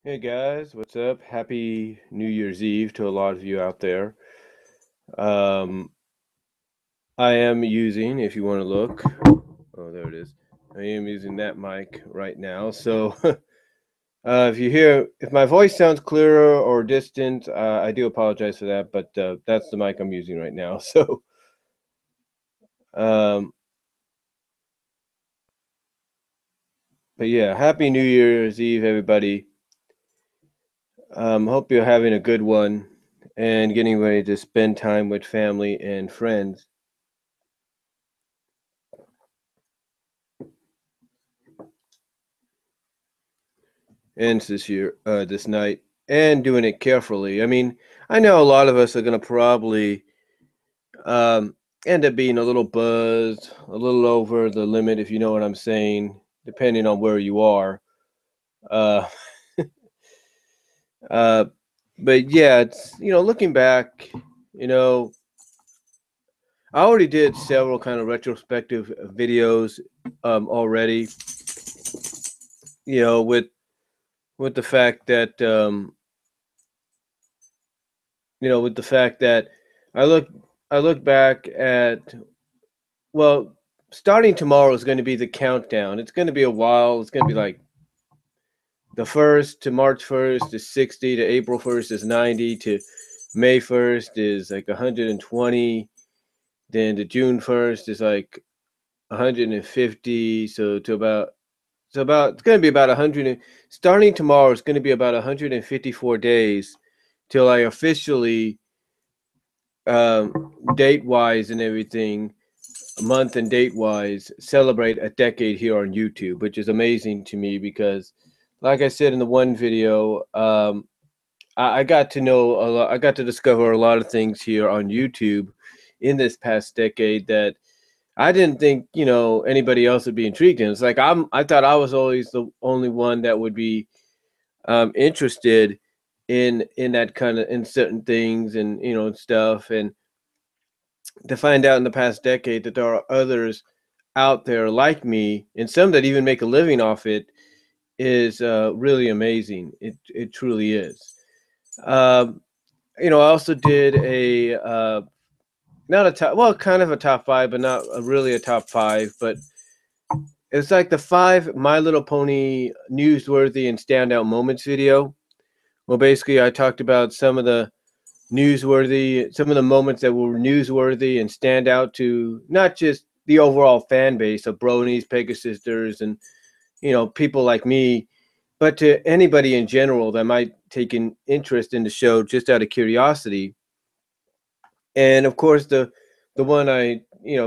Hey guys, what's up? Happy New Year's Eve to a lot of you out there. Um, I am using, if you want to look, oh, there it is. I am using that mic right now. So, if my voice sounds clearer or distant, I do apologize for that, but that's the mic I'm using right now. So, um, but yeah, Happy New Year's Eve, everybody. Hope you're having a good one and getting ready to spend time with family and friends. Ends this year, this night, and doing it carefully. I mean, I know a lot of us are gonna probably um, end up being a little buzzed, a little over the limit, if you know what I'm saying, depending on where you are. Uh, uh, but yeah, it's looking back, you know, I already did several kind of retrospective videos already. With the fact that with the fact that I look I look back at, well, starting tomorrow is going to be the countdown. It's going to be a while. It's going to be like the 1st to March 1st is 60, to April 1st is 90, to May 1st is like 120, then to June 1st is like 150, so it's going to be about 100. Starting tomorrow is going to be about 154 days till I officially, date wise and everything, month and date wise, celebrate a decade here on YouTube, which is amazing to me because, like I said in the one video, I got to know a lot. I got to discover a lot of things here on YouTube in this past decade that I didn't think anybody else would be intrigued in. It's like I thought I was always the only one that would be interested in that kind of, in certain things, and and stuff. And to find out in the past decade that there are others out there like me, and some that even make a living off it, is really amazing. It truly is. Um, I also did a not a top, well, kind of a top five, but not really a top five. But it's like the five My Little Pony newsworthy and standout moments video. Well, basically, I talked about some of the moments that were newsworthy and stand out to not just the overall fan base of Bronies, Pegasisters, and people like me, but to anybody in general that might take an interest in the show just out of curiosity. And of course, the one I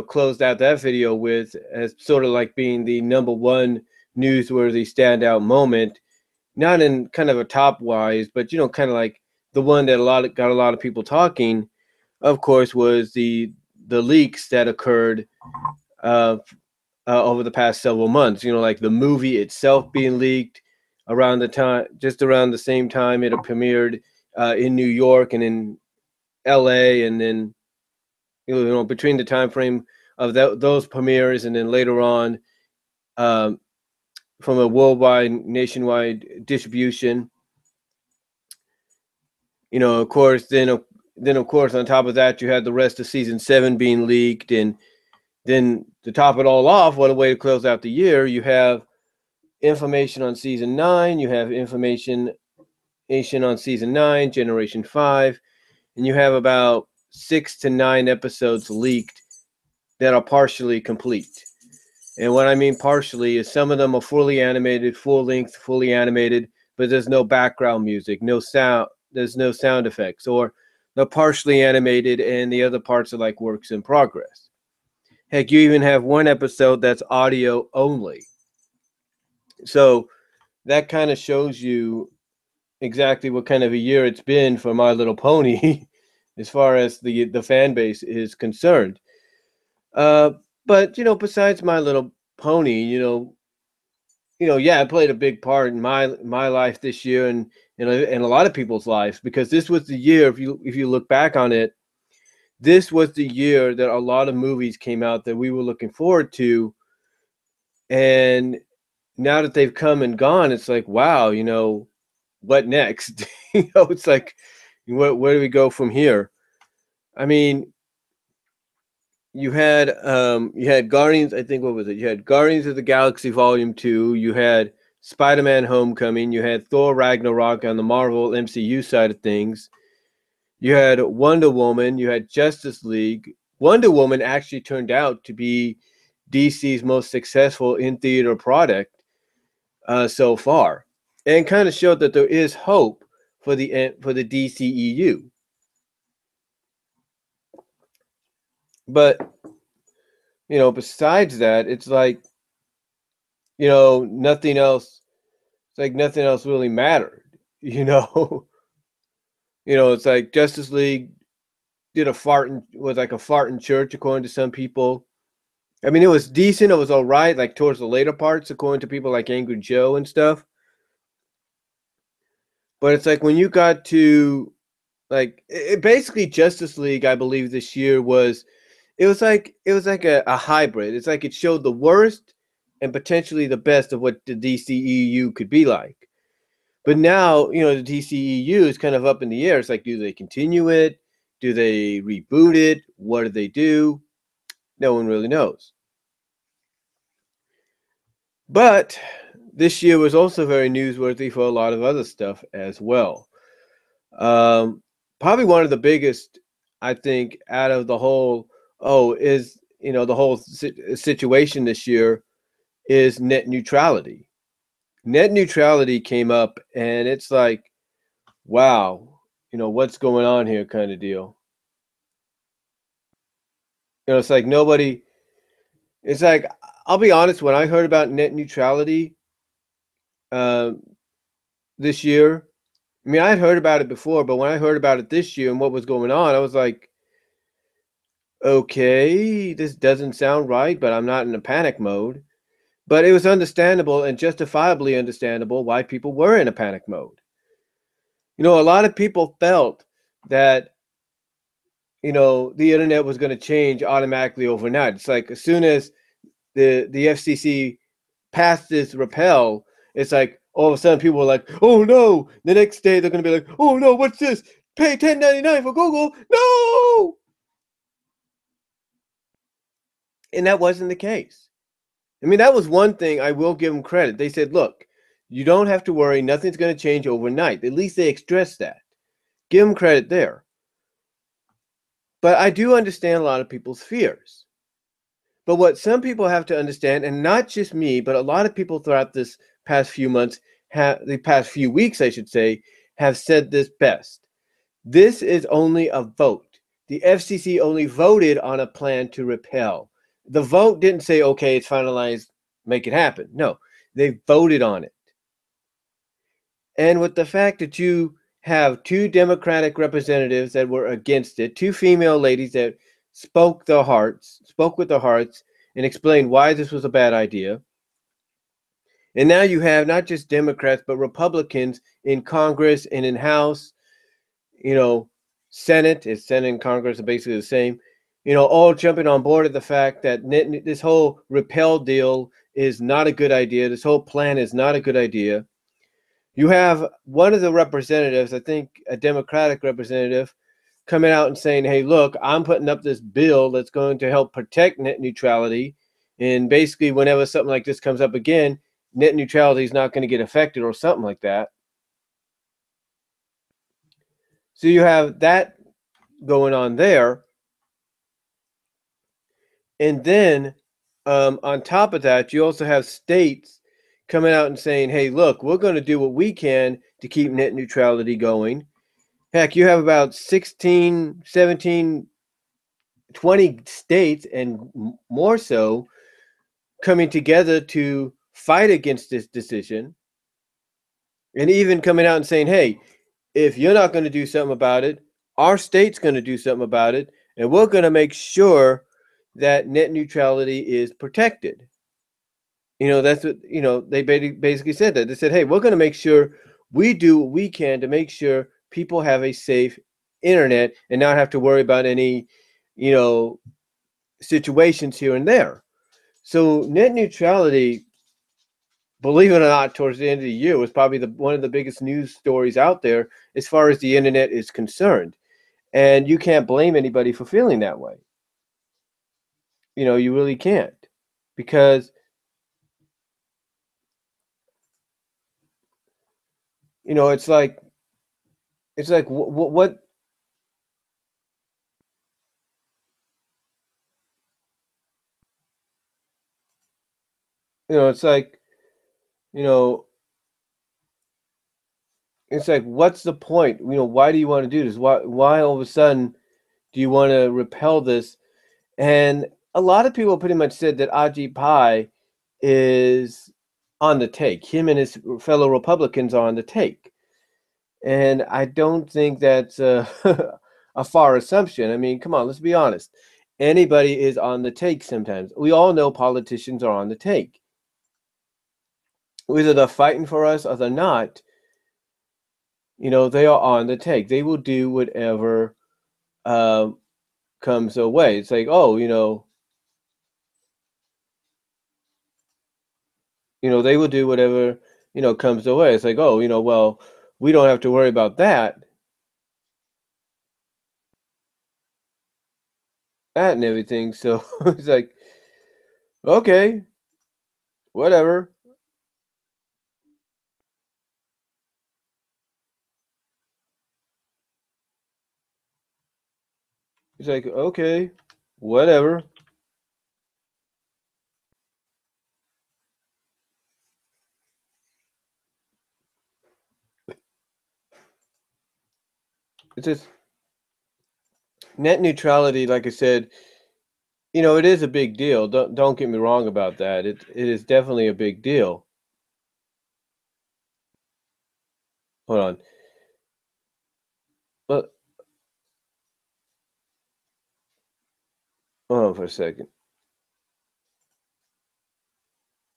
closed out that video with as sort of like being the number one newsworthy standout moment, not in kind of a top wise, but kind of like the one that got a lot of people talking, of course, was the leaks that occurred uh, over the past several months. Like the movie itself being leaked just around the same time it premiered in New York and in L.A., and then between the time frame of those premieres, and then later on, um, from a worldwide, nationwide distribution. Of course, then of course, on top of that, you had the rest of season 7 being leaked, and then to top it all off, what a way to close out the year! You have information on season 9. You have information on season 9, Generation 5, and you have about 6 to 9 episodes leaked that are partially complete. And what I mean partially is some of them are fully animated, full length, fully animated, but there's no background music, no sound, there's no sound effects, or they're partially animated and the other parts are like works in progress. Heck, you even have one episode that's audio only. So that kind of shows you exactly what kind of a year it's been for My Little Pony as far as the fan base is concerned. Uh, but besides My Little Pony, yeah, it played a big part in my life this year, and a lot of people's lives, because this was the year. If you look back on it, this was the year that a lot of movies came out that we were looking forward to, and now that they've come and gone, it's like, wow, what next? It's like, where do we go from here? I mean, you had Guardians, I think, what was it? You had Guardians of the Galaxy Volume 2, you had Spider-Man Homecoming, you had Thor Ragnarok on the Marvel MCU side of things. You had Wonder Woman, you had Justice League. Wonder Woman actually turned out to be DC's most successful in-theater product so far, and kind of showed that there is hope for the DCEU. But besides that, it's like nothing else. It's like nothing else really mattered. It's like Justice League was like a fart in church according to some people. I mean, it was decent. It was all right, like towards the later parts, according to people like Angry Joe and stuff. But it's like when you got to basically Justice League, I believe this year it was like a hybrid. It's like it showed the worst and potentially the best of what the DCEU could be like. But now, the DCEU is kind of up in the air. It's like, do they continue it? Do they reboot it? What do they do? No one really knows. But this year was also very newsworthy for a lot of other stuff as well. Probably one of the biggest, I think, out of the whole, is, the whole situation this year is net neutrality. Net neutrality came up, and it's like, wow, what's going on here kind of deal. It's like it's like, I'll be honest, when I heard about net neutrality this year, I mean, I had heard about it before, but when I heard about it this year and what was going on, I was like, okay, this doesn't sound right, but I'm not in a panic mode. But it was understandable and justifiably understandable why people were in a panic mode. A lot of people felt that, the internet was going to change automatically overnight. It's like as soon as the FCC passed this repeal, it's like all of a sudden people were like, oh no. The next day they're going to be like, oh no, what's this? Pay $10.99 for Google. No! And that wasn't the case. I mean, that was one thing I will give them credit. They said, look, you don't have to worry. Nothing's going to change overnight. At least they expressed that. Give them credit there. But I do understand a lot of people's fears. But what some people have to understand, and not just me, but a lot of people throughout this past few months, the past few weeks, I should say, have said this best. This is only a vote. The FCC only voted on a plan to repeal. The vote didn't say, okay, it's finalized, make it happen. No, they voted on it. And with the fact that you have two Democratic representatives that were against it, two female ladies that spoke with their hearts, and explained why this was a bad idea. And now you have not just Democrats, but Republicans in Congress and in House, Senate and Congress are basically the same, all jumping on board of the fact that this whole repeal deal is not a good idea. This whole plan is not a good idea. You have one of the representatives, I think a Democratic representative, coming out and saying, hey, look, I'm putting up this bill that's going to help protect net neutrality. And basically, whenever something like this comes up again, net neutrality is not going to get affected or something like that. So you have that going on there. And then on top of that, you also have states coming out and saying, hey, look, we're going to do what we can to keep net neutrality going. Heck, you have about 16, 17, 20 states and more so coming together to fight against this decision, and even coming out and saying, hey, if you're not going to do something about it, our state's going to do something about it, and we're going to make sure that net neutrality is protected. That's what, they basically said that. They said, hey, we're going to make sure we do what we can to make sure people have a safe internet and not have to worry about any, situations here and there. So net neutrality believe it or not, towards the end of the year was probably one of the biggest news stories out there as far as the internet is concerned. And you can't blame anybody for feeling that way. You really can't, because it's like what it's like you know it's like, what's the point? Why do you want to do this? Why all of a sudden do you want to repel this? And a lot of people pretty much said that Ajit Pai is on the take. Him and his fellow Republicans are on the take. And I don't think that's a far assumption. I mean, come on, let's be honest. Anybody is on the take sometimes. We all know politicians are on the take. Whether they're fighting for us or they're not, they are on the take. They will do whatever comes their way. It's like, oh, they will do whatever, comes their way. It's like, oh, well, we don't have to worry about that and everything. So it's like, okay, whatever. It's like, okay, whatever. It's just net neutrality, like I said, it is a big deal. Don't get me wrong about that. It is definitely a big deal. Hold on. But hold on for a second.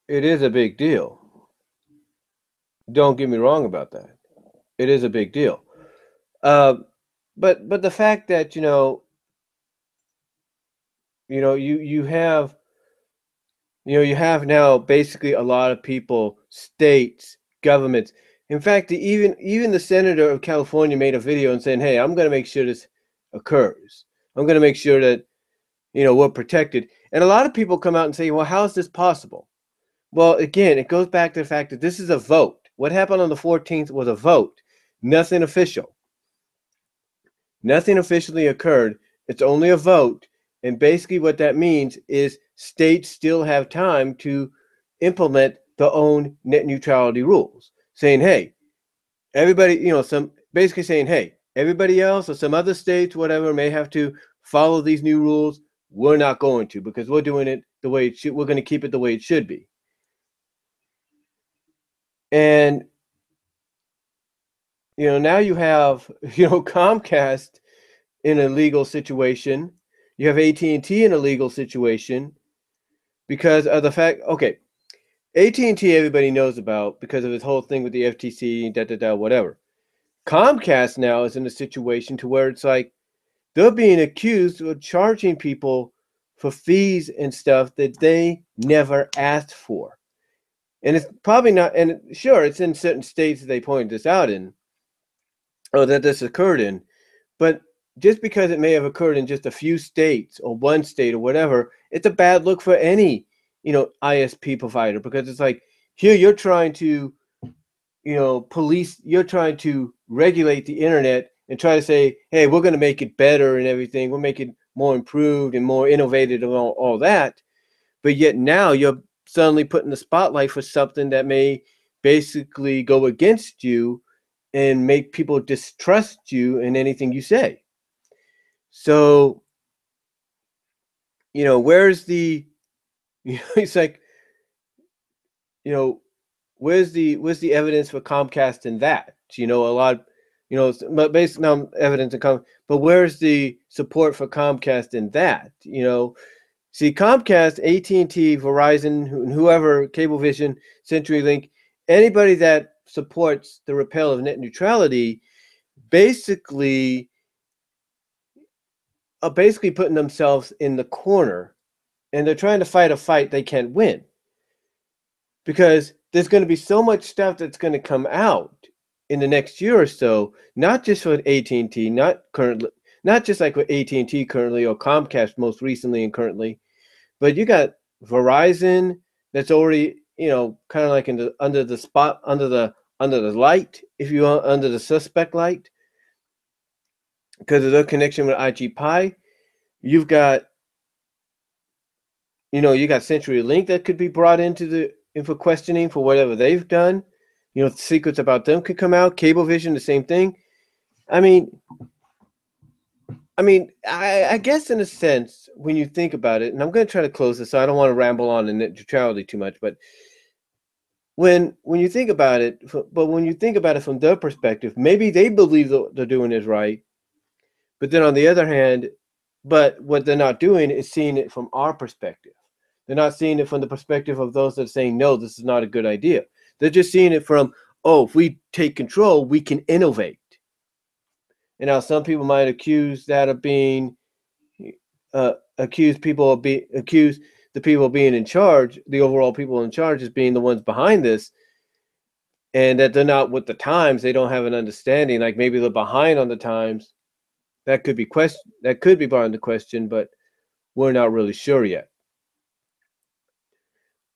It is a big deal. Don't get me wrong about that. It is a big deal. Uh, but the fact that you have now basically a lot of people, states, governments. In fact, even the senator of California made a video and saying, "Hey, I'm going to make sure this occurs. I'm going to make sure that we're protected." And a lot of people come out and say, "Well, how is this possible?" Well, again, it goes back to the fact that this is a vote. What happened on the 14th was a vote, nothing official. Nothing officially occurred. It's only a vote. And basically what that means is states still have time to implement their own net neutrality rules, saying, hey, everybody, basically saying, hey, everybody else or some other states, whatever, may have to follow these new rules. We're not going to, because we're doing it the way it should. We're going to keep it the way it should be. And, now you have, Comcast in a legal situation. You have AT&T in a legal situation because of the fact, okay, AT&T everybody knows about because of this whole thing with the FTC, whatever. Comcast now is in a situation to where it's like they're being accused of charging people for fees and stuff that they never asked for. And it's probably not, and sure, it's in certain states that they point this out in, or that this occurred in, but just because it may have occurred in just a few states or one state or whatever, it's a bad look for any, ISP provider, because it's like, here you're trying to, police, you're trying to regulate the internet and try to say, hey, we're going to make it better and everything. We'll make it more improved and more innovative and all that. But yet now you're suddenly putting the spotlight for something that may basically go against you and make people distrust you in anything you say. So, where's the, it's like, where's the evidence for Comcast in that? A lot, but based on evidence and but where's the support for Comcast in that? See, Comcast, AT&T, Verizon, whoever, Cablevision, CenturyLink, anybody that supports the repeal of net neutrality, basically are basically putting themselves in the corner, and they're trying to fight a fight they can't win. Because there's going to be so much stuff that's going to come out in the next year or so, not just with AT&T, not just like with AT&T currently or Comcast most recently and currently, but you got Verizon that's already, kind of like under the light, if you want, under the suspect light, because of their connection with IG Pi. You've got, you got CenturyLink that could be brought in for questioning for whatever they've done. Secrets about them could come out. Cablevision, the same thing. I mean, I guess in a sense, when you think about it, and I'm going to try to close this, so I don't want to ramble on in neutrality too much, but when you think about it, from their perspective, maybe they believe they're doing is right, but then on the other hand, but what they're not doing is seeing it from our perspective. They're not seeing it from the perspective of those that are saying, no, this is not a good idea. They're just seeing it from, if we take control, we can innovate. And now some people might accuse that of being, accuse the people being in charge, the overall people in charge, as being the ones behind this, and that they're not with the times. They don't have an understanding. Like maybe they're behind on the times. That could be brought into question, but we're not really sure yet.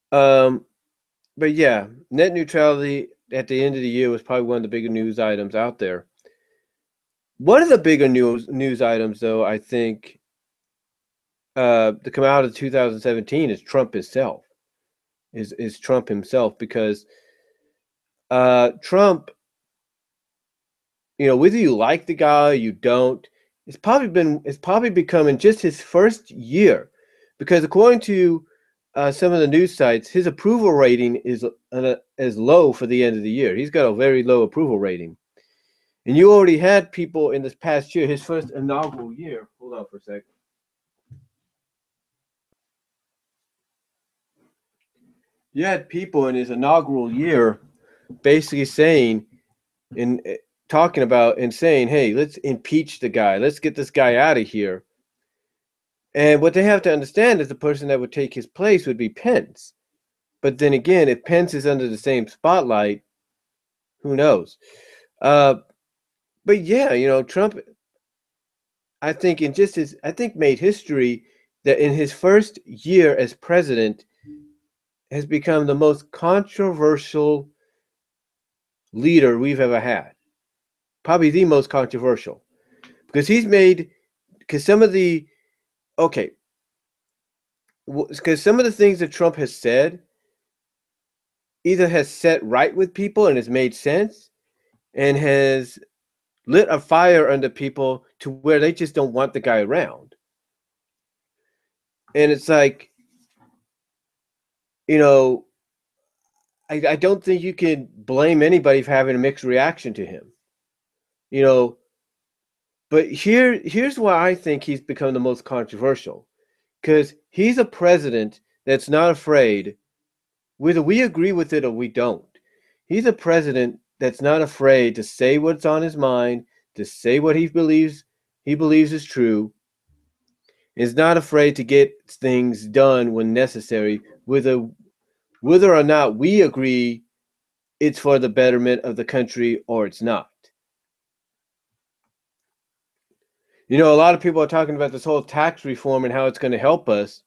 But yeah, net neutrality at the end of the year was probably one of the bigger news items out there. One of the bigger news items, though, I think, to come out of 2017 is Trump himself. Is Trump himself, because Trump, whether you like the guy or you don't, it's probably becoming just his first year, because according to some of the news sites, his approval rating is low for the end of the year. He's got a very low approval rating. And you already had people in this past year, his first inaugural year. Hold on for a second. You had people in his inaugural year basically saying talking about and saying, hey, let's impeach the guy. Let's get this guy out of here. And what they have to understand is the person that would take his place would be Pence. But then again, if Pence is under the same spotlight, who knows? But yeah, Trump, I think made history that in his first year as president has become the most controversial leader we've ever had. Probably the most controversial, because some of the things that Trump has said either has set right with people and has made sense and has lit a fire under people to where they just don't want the guy around. And it's like, I don't think you can blame anybody for having a mixed reaction to him. But here's why I think he's become the most controversial. Because he's a president that's not afraid, whether we agree with it or we don't. He's a president that's not afraid to say what's on his mind, to say what he believes is true. Is not afraid to get things done when necessary, whether or not we agree it's for the betterment of the country or it's not. A lot of people are talking about this whole tax reform and how it's going to help us.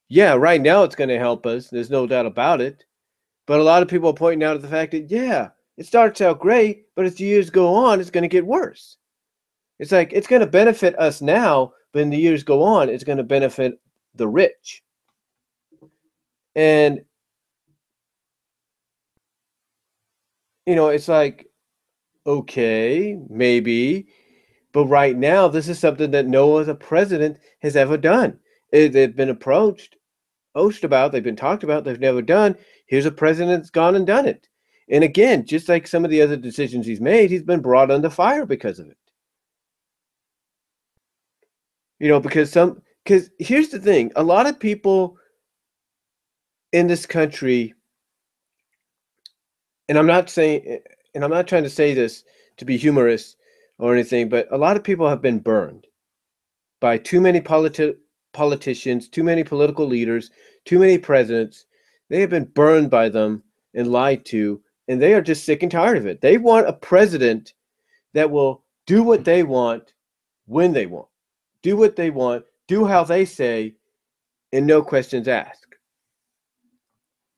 Yeah, right now it's going to help us. There's no doubt about it. But a lot of people are pointing out the fact that, yeah, it starts out great, but as the years go on, it's going to get worse. It's like it's going to benefit us now, but in the years go on, it's going to benefit the rich. And, it's like, okay, maybe. But right now, this is something that no other president has ever done. They've been approached about, they've been talked about, they've never done. Here's a president that's gone and done it. And again, just like some of the other decisions he's made, he's been brought under fire because of it. Because here's the thing, a lot of people in this country, and I'm not trying to say this to be humorous or anything, but a lot of people have been burned by too many politicians, too many political leaders, too many presidents. They have been burned by them and lied to, and they are just sick and tired of it. They want a president that will do what they want when they want, do what they want, do how they say, and no questions asked.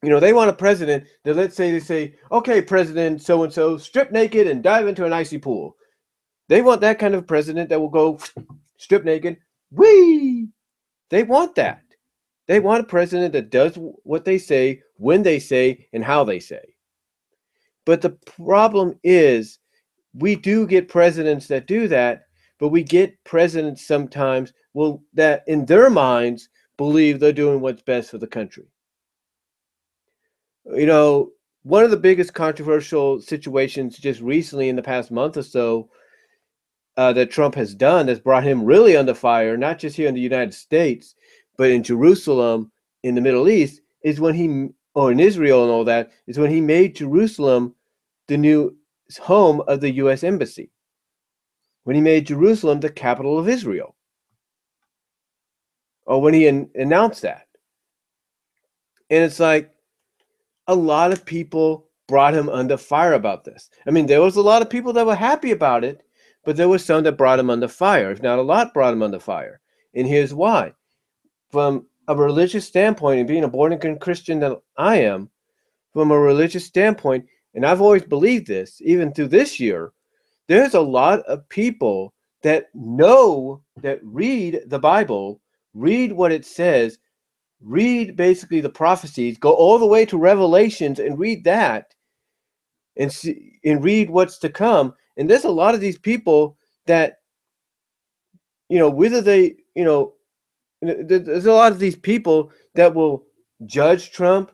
They want a president that, let's say, they say, okay, President so-and-so, strip naked and dive into an icy pool. They want that kind of president that will go strip naked. Whee! They want that. They want a president that does what they say, when they say, and how they say. But the problem is, we do get presidents that do that, but we get presidents sometimes that in their minds believe they're doing what's best for the country. One of the biggest controversial situations just recently in the past month or so that Trump has done that's brought him really under fire, not just here in the United States, but in Jerusalem, in the Middle East, is when or in Israel and all that, is when he made Jerusalem the new home of the U.S. Embassy. When he made Jerusalem the capital of Israel. Or when he announced that. And it's like, a lot of people brought him under fire about this. I mean, there was a lot of people that were happy about it, but there were some that brought him under fire. If not a lot, brought him under fire. And here's why. From a religious standpoint, and being a born-again Christian that I am, from a religious standpoint, and I've always believed this, even through this year, there's a lot of people that read the Bible, read what it says, read basically the prophecies, go all the way to Revelations and read that and see and read what's to come. And there's a lot of these people that, whether they, there's a lot of these people that will judge Trump,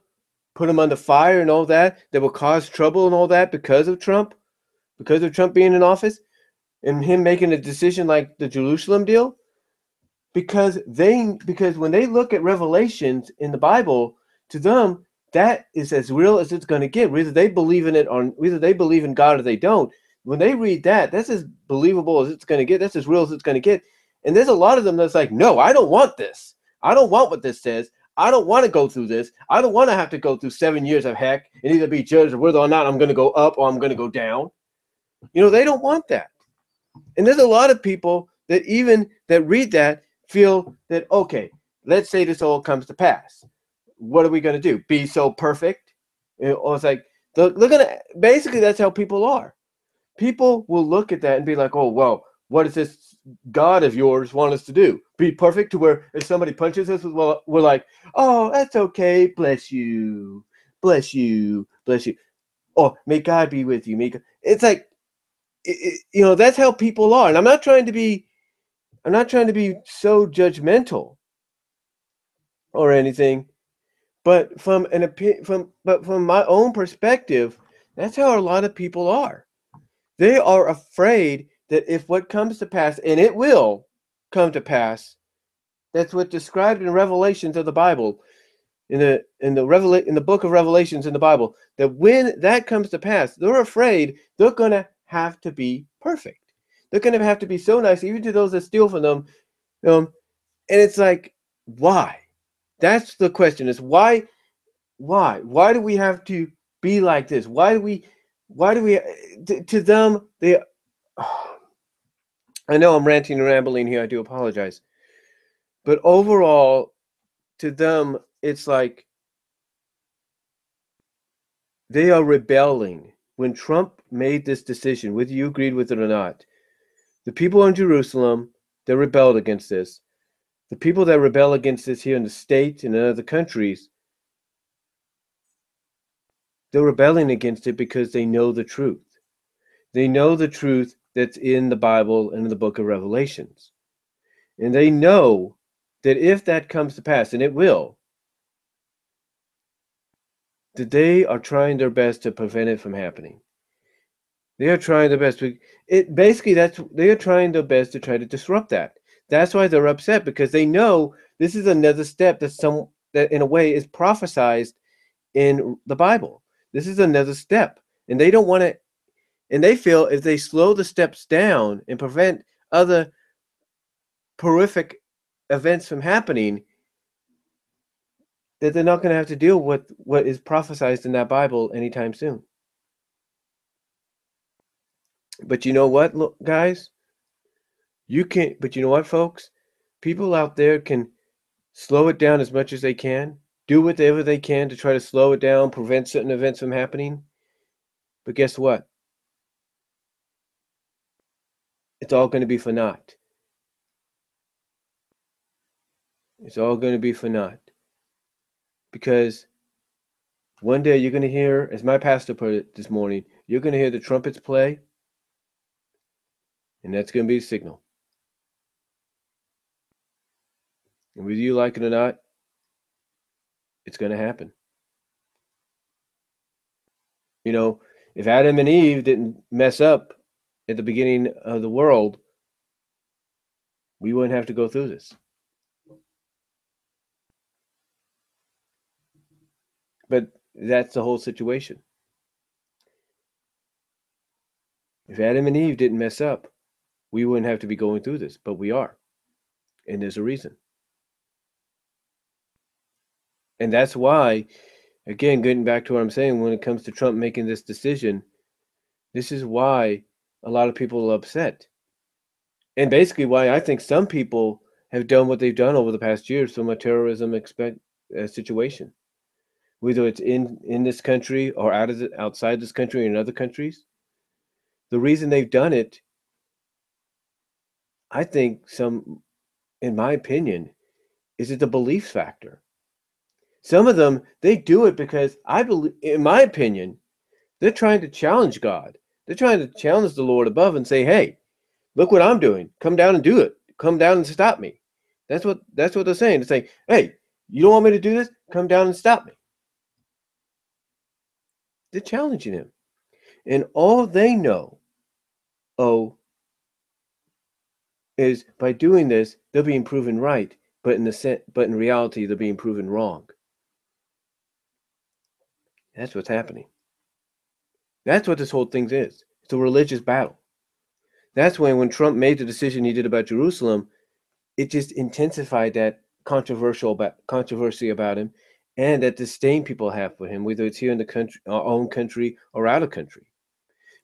put him under fire and all that will cause trouble and all that because of Trump being in office and him making a decision like the Jerusalem deal. Because when they look at Revelations in the Bible, to them, that is as real as it's going to get. Whether they believe in it or whether they believe in God or they don't, when they read that, that's as believable as it's going to get. That's as real as it's going to get. And there's a lot of them that's like, no, I don't want this. I don't want what this says. I don't want to go through this. I don't want to have to go through 7 years of heck and either be judged whether or not I'm going to go up or I'm going to go down. They don't want that. And there's a lot of people that read that feel that, okay, let's say this all comes to pass. What are we going to do? Be so perfect? Or it's like, basically that's how people are. People will look at that and be like, oh, well, what does this God of yours want us to do? Be perfect to where if somebody punches us, well, we're like, oh, that's okay. Bless you. Bless you. Bless you. Oh, may God be with you. It's like, that's how people are. And I'm not trying to be so judgmental or anything, but from my own perspective, that's how a lot of people are. They are afraid that if what comes to pass, and it will come to pass, that's what's described in Revelations of the Bible, in the book of Revelations in the Bible, that when that comes to pass, they're afraid they're going to have to be perfect. They're going to have to be so nice, even to those that steal from them. And it's like, why? That's the question. Is why? Why do we have to be like this? Why do we? To them, they. I know I'm ranting and rambling here. I do apologize. But overall, to them, it's like they are rebelling. When Trump made this decision, whether you agreed with it or not, the people in Jerusalem, they rebelled against this. The people that rebel against this here in the States and in other countries, they're rebelling against it because they know the truth. They know the truth that's in the Bible and in the book of Revelations. And they know that if that comes to pass, and it will, that they are trying their best to prevent it from happening. They are trying their best. They are trying their best to try to disrupt that. That's why they're upset, because they know this is another step that in a way is prophesied in the Bible. This is another step, and they don't want to. And they feel if they slow the steps down and prevent other horrific events from happening, that they're not going to have to deal with what is prophesied in that Bible anytime soon. But you know what, look, guys? But you know what, folks? People out there can slow it down as much as they can, do whatever they can to try to slow it down, prevent certain events from happening. But guess what? It's all going to be for naught. It's all going to be for naught. Because one day you're going to hear, as my pastor put it this morning, you're going to hear the trumpets play, and that's going to be a signal. And whether you like it or not, it's going to happen. You know, if Adam and Eve didn't mess up at the beginning of the world, we wouldn't have to go through this. But that's the whole situation. If Adam and Eve didn't mess up, we wouldn't have to be going through this, but we are. And there's a reason. And that's why, again, getting back to what I'm saying, when it comes to Trump making this decision, this is why a lot of people are upset. And basically why I think some people have done what they've done over the past years from a terrorism situation. Whether it's in this country or outside this country or in other countries. The reason they've done it, I think in my opinion, is it the belief factor. Some of them, they do it because I believe, in my opinion, they're trying to challenge God. They're trying to challenge the Lord above and say, hey, look what I'm doing. Come down and do it. Come down and stop me. That's what they're saying. They're saying, hey, you don't want me to do this? Come down and stop me. They're challenging him. And all they know, is by doing this, they're being proven right, but in reality, they're being proven wrong. That's what's happening. That's what this whole thing is. It's a religious battle. That's when Trump made the decision he did about Jerusalem, it just intensified that controversy about him and that disdain people have for him, whether it's here in the country, our own country, or out of country.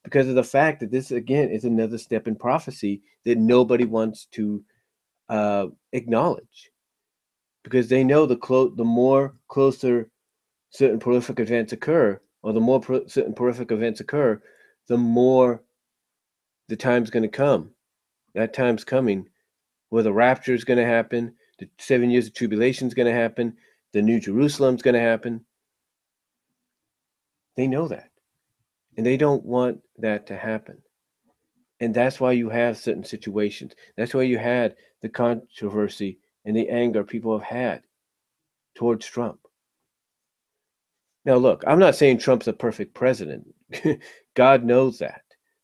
Because of the fact that this, again, is another step in prophecy that nobody wants to acknowledge. Because they know the more closer certain prolific events occur, or the more certain prolific events occur, the more the time's going to come. That time's coming where the rapture is going to happen, the 7 years of tribulation is going to happen, the New Jerusalem's going to happen. They know that. And they don't want that to happen. And that's why you have certain situations. That's why you had the controversy and the anger people have had towards Trump. Now, look, I'm not saying Trump's a perfect president. God knows that.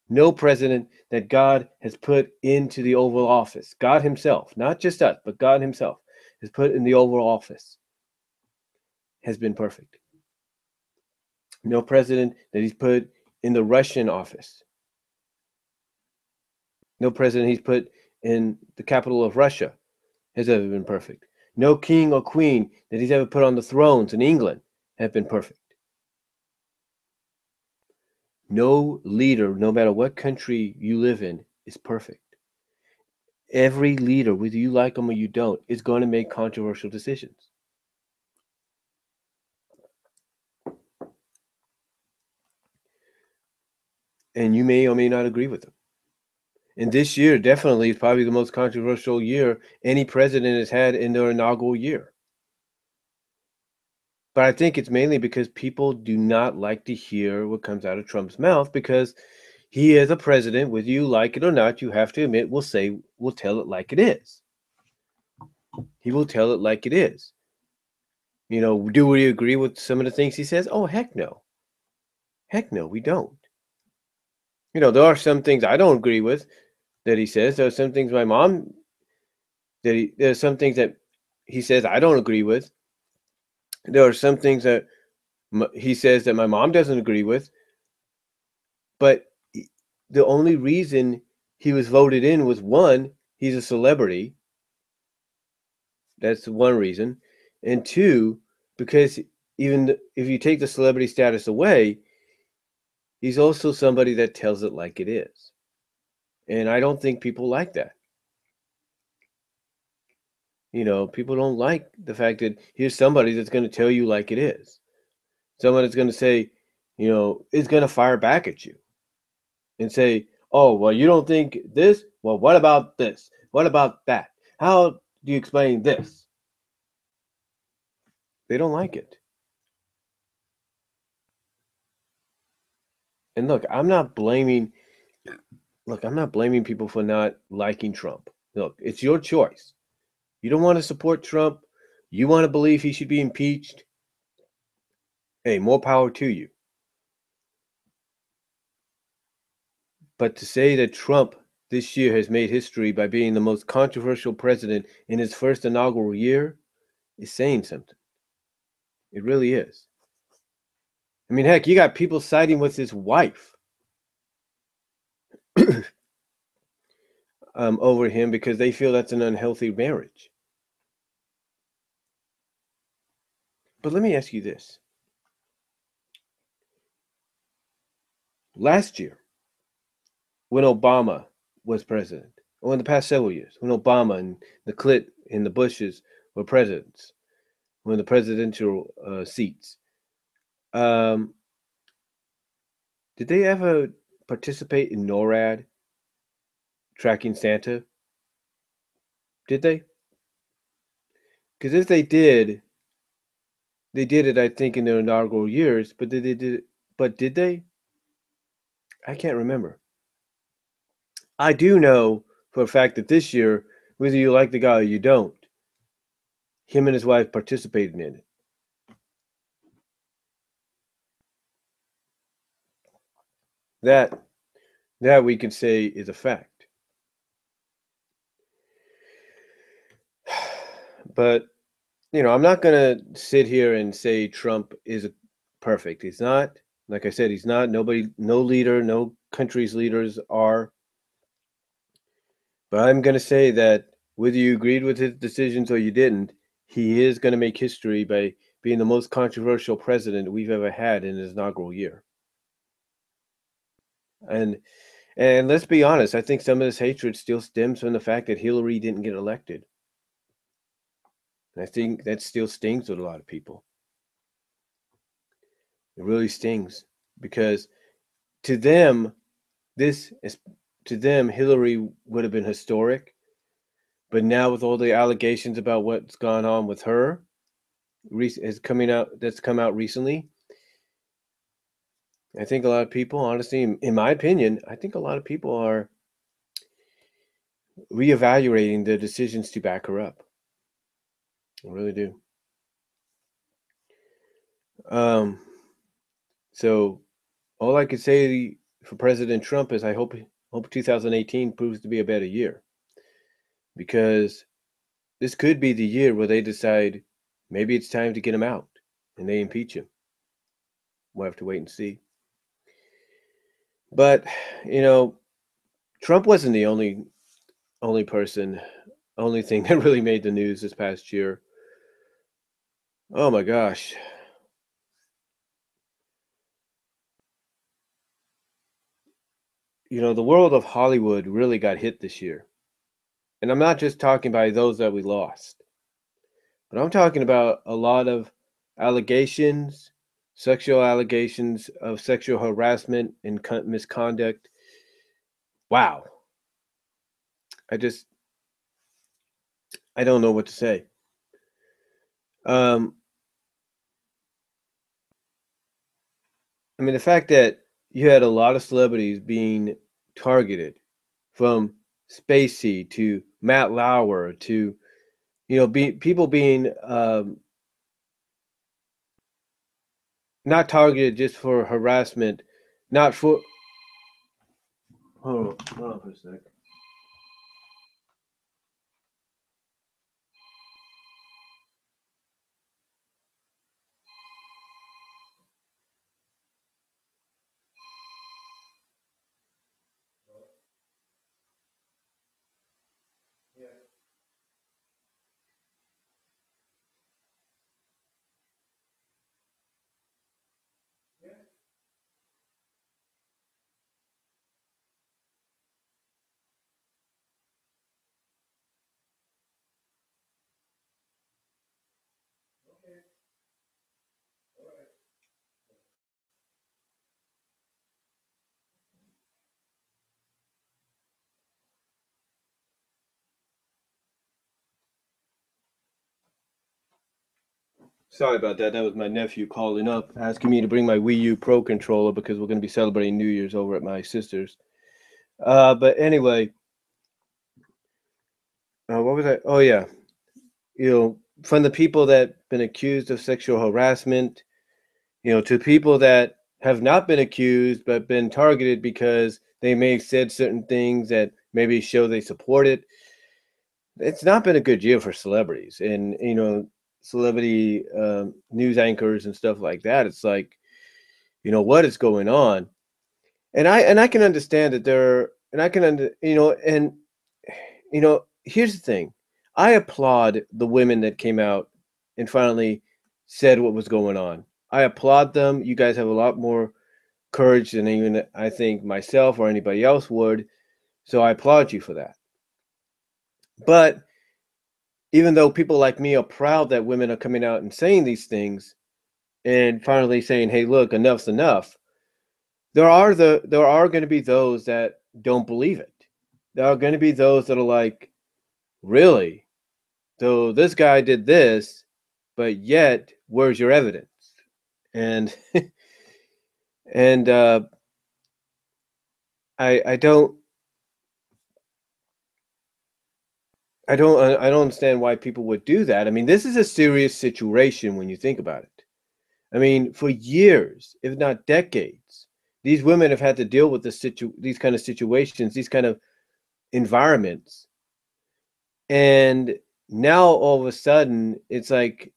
No president that God has put into the Oval Office, God himself, not just us, but God himself has put in the Oval Office, has been perfect. No president that he's put in the Russian office, no president he's put in the capital of Russia has ever been perfect. No king or queen that he's ever put on the thrones in England have been perfect. No leader, no matter what country you live in, is perfect. Every leader, whether you like them or you don't, is going to make controversial decisions. And you may or may not agree with them. And this year definitely is probably the most controversial year any president has had in their inaugural year. But I think it's mainly because people do not like to hear what comes out of Trump's mouth, because he is a president, whether you like it or not, you have to admit, will tell it like it is. He will tell it like it is. You know, do we agree with some of the things he says? Oh, heck no. Heck no, we don't. You know, there are some things I don't agree with that he says. There are some things there's some things that he says I don't agree with. There are some things that he says that my mom doesn't agree with. But the only reason he was voted in was, one, he's a celebrity. That's one reason. And two, because even if you take the celebrity status away, he's also somebody that tells it like it is. And I don't think people like that. People don't like the fact that here's somebody that's going to tell you like it is. Someone that's going to say, is going to fire back at you and say, oh, well, you don't think this? Well, what about this? What about that? How do you explain this? They don't like it. And look, I'm not blaming people for not liking Trump. Look, it's your choice. You don't want to support Trump. You want to believe he should be impeached. Hey, more power to you. But to say that Trump this year has made history by being the most controversial president in his first inaugural year is saying something. It really is. I mean, heck, you got people siding with his wife over him because they feel that's an unhealthy marriage. But let me ask you this. Last year, when Obama was president, or in the past several years, when Obama and the Clinton and the Bushes were presidents, when the presidential seats, did they ever participate in NORAD tracking Santa? Did they? Because if they did it, I think, in their inaugural years. But did they? I can't remember. I do know for a fact that this year, whether you like the guy or you don't, him and his wife participated in it. That we can say is a fact. But I'm not gonna sit here and say Trump is perfect. He's not. Like I said, he's not. Nobody, no leader, no country's leaders are. But I'm gonna say that whether you agreed with his decisions or you didn't, he is gonna make history by being the most controversial president we've ever had in his inaugural year. And let's be honest, I think some of this hatred still stems from the fact that Hillary didn't get elected. And I think that still stings with a lot of people. It really stings because to them, Hillary would have been historic. But now with all the allegations about what's gone on with her, that's come out recently, I think a lot of people, honestly, in my opinion, I think a lot of people are reevaluating their decisions to back her up. I really do. So all I could say for President Trump is I hope 2018 proves to be a better year, because this could be the year where they decide maybe it's time to get him out and they impeach him. We'll have to wait and see. But Trump wasn't the only thing that really made the news this past year. Oh my gosh. The world of Hollywood really got hit this year. And I'm not just talking about those that we lost, but I'm talking about a lot of allegations, sexual allegations of sexual harassment and misconduct. Wow. I don't know what to say. I mean, the fact that you had a lot of celebrities being targeted, from Spacey to Matt Lauer to, people being not targeted just for harassment, not for. Hold on for a sec. Sorry about that. That was my nephew calling up, asking me to bring my Wii U Pro controller because we're going to be celebrating New Year's over at my sister's. But anyway, what was I? Oh yeah, from the people that been accused of sexual harassment, to people that have not been accused but been targeted because they may have said certain things that maybe show they support it. It's not been a good year for celebrities and celebrity news anchors and stuff like that. It's like, what is going on? And I can understand that there, and I can here's the thing. I applaud the women that came out and finally said what was going on. I applaud them. You guys have a lot more courage than even I think myself or anybody else would. So I applaud you for that. But even though people like me are proud that women are coming out and saying these things and finally saying, "Hey, look, enough's enough," there are going to be those that don't believe it. There are going to be those that are like, "Really? So this guy did this, but yet where's your evidence?" And and I don't understand why people would do that. I mean, this is a serious situation when you think about it. I mean, for years, if not decades, these women have had to deal with these kind of situations, these kind of environments. And now all of a sudden, it's like,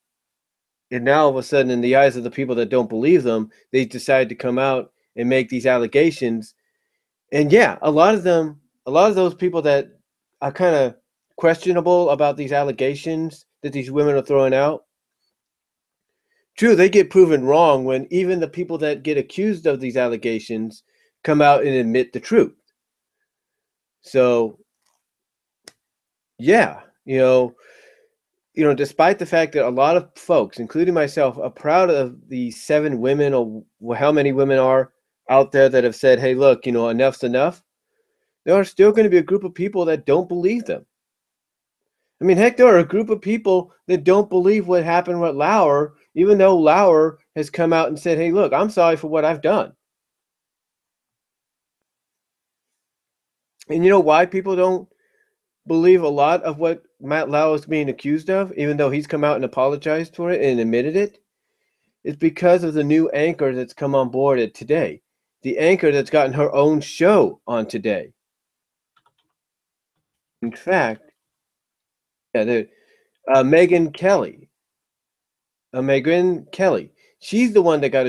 and now all of a sudden, in the eyes of the people that don't believe them, they decide to come out and make these allegations. And yeah, a lot of those people that are kind of questionable about these allegations that these women are throwing out, true, they get proven wrong when even the people that get accused of these allegations come out and admit the truth. So, yeah, despite the fact that a lot of folks, including myself, are proud of the 7 women or how many women are out there that have said, "Hey, look, enough's enough," there are still going to be a group of people that don't believe them. I mean, heck, there are a group of people that don't believe what happened with Lauer, even though Lauer has come out and said, "Hey, look, I'm sorry for what I've done." And you know why people don't believe a lot of what Matt Lauer is being accused of, even though he's come out and apologized for it and admitted it? It's because of the new anchor that's come on board at Today. The anchor that's gotten her own show on Today. In fact, yeah, Megyn Kelly. Megyn Kelly. She's the one that got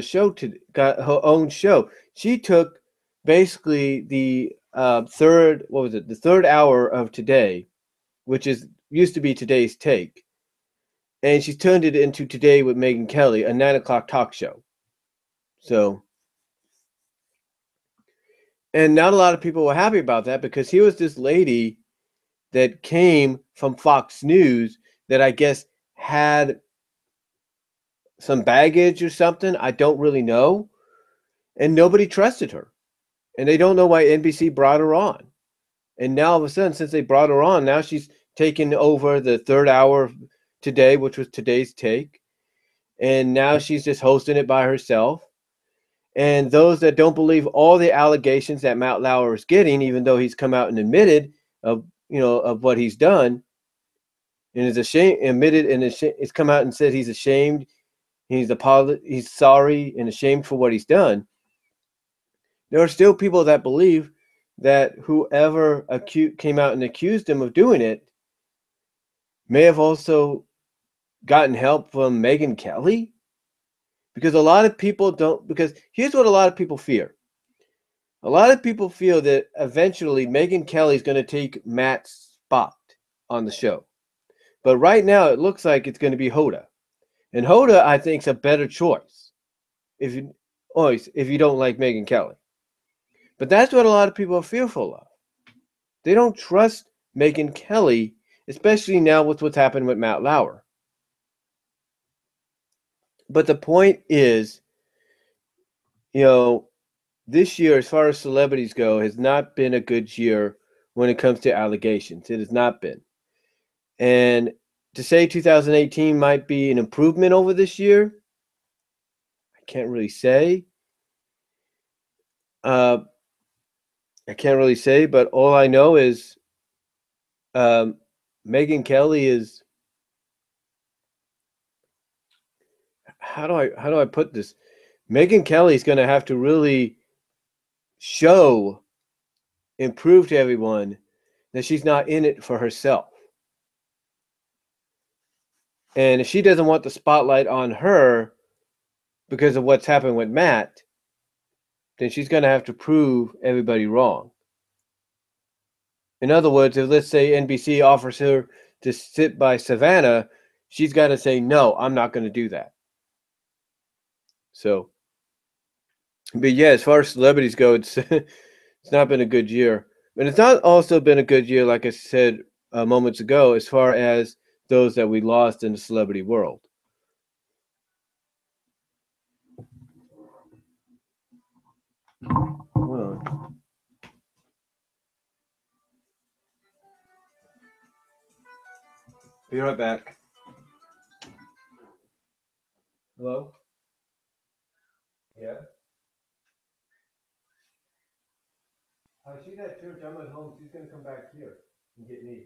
her own show. She took basically the the third hour of Today, which used to be Today's Take, and she's turned it into Today with Megyn Kelly, a 9 o'clock talk show. So, and not a lot of people were happy about that because here was this lady that came from Fox News that I guess had some baggage or something. I don't really know. And nobody trusted her. And they don't know why NBC brought her on. And now all of a sudden, since they brought her on, now she's taken over the third hour Today, which was Today's Take. And now she's just hosting it by herself. And those that don't believe all the allegations that Matt Lauer is getting, even though he's come out and admitted of what he's done, and is admitted and it's come out and said he's ashamed, he's sorry and ashamed for what he's done. There are still people that believe that whoever came out and accused him of doing it may have also gotten help from Megyn Kelly. Because a lot of people don't, because here's what a lot of people fear. A lot of people feel that eventually Megyn Kelly is going to take Matt's spot on the show. But right now it looks like it's going to be Hoda. And Hoda, I think, is a better choice if you don't like Megyn Kelly. But that's what a lot of people are fearful of. They don't trust Megyn Kelly, especially now with what's happened with Matt Lauer. But the point is, you know, this year, as far as celebrities go, has not been a good year when it comes to allegations. It has not been. And to say 2018 might be an improvement over this year, I can't really say. Uh, I can't really say, but all I know is um, Megyn Kelly is. How do I put this? Megyn Kelly is going to have to really show and prove to everyone that she's not in it for herself. And if she doesn't want the spotlight on her because of what's happened with Matt, then she's going to have to prove everybody wrong. In other words, if let's say NBC offers her to sit by Savannah, she's got to say, no, I'm not going to do that. So, but yeah, as far as celebrities go, it's it's not been a good year. And it's not also been a good year, like I said moments ago, as far as those that we lost in the celebrity world. Well, be right back. Hello? Yeah? She's at church. I'm at home. She's going to come back here and get me.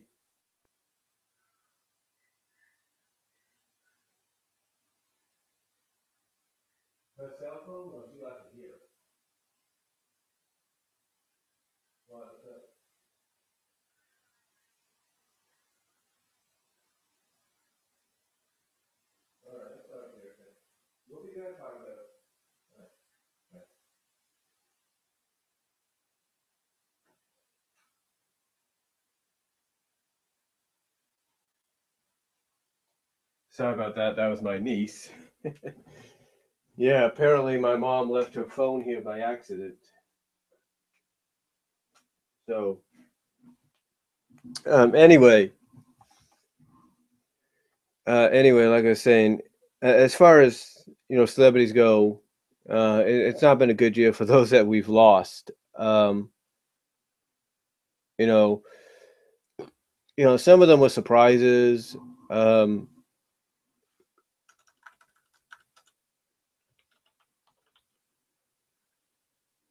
Her cell phone, or she left it here? Well, all right, let's start here. We'll be there in 5 minutes. Sorry about that. That was my niece. Yeah, apparently my mom left her phone here by accident. So, anyway, like I was saying, as far as celebrities go, it's not been a good year for those that we've lost. You know, some of them were surprises. Um,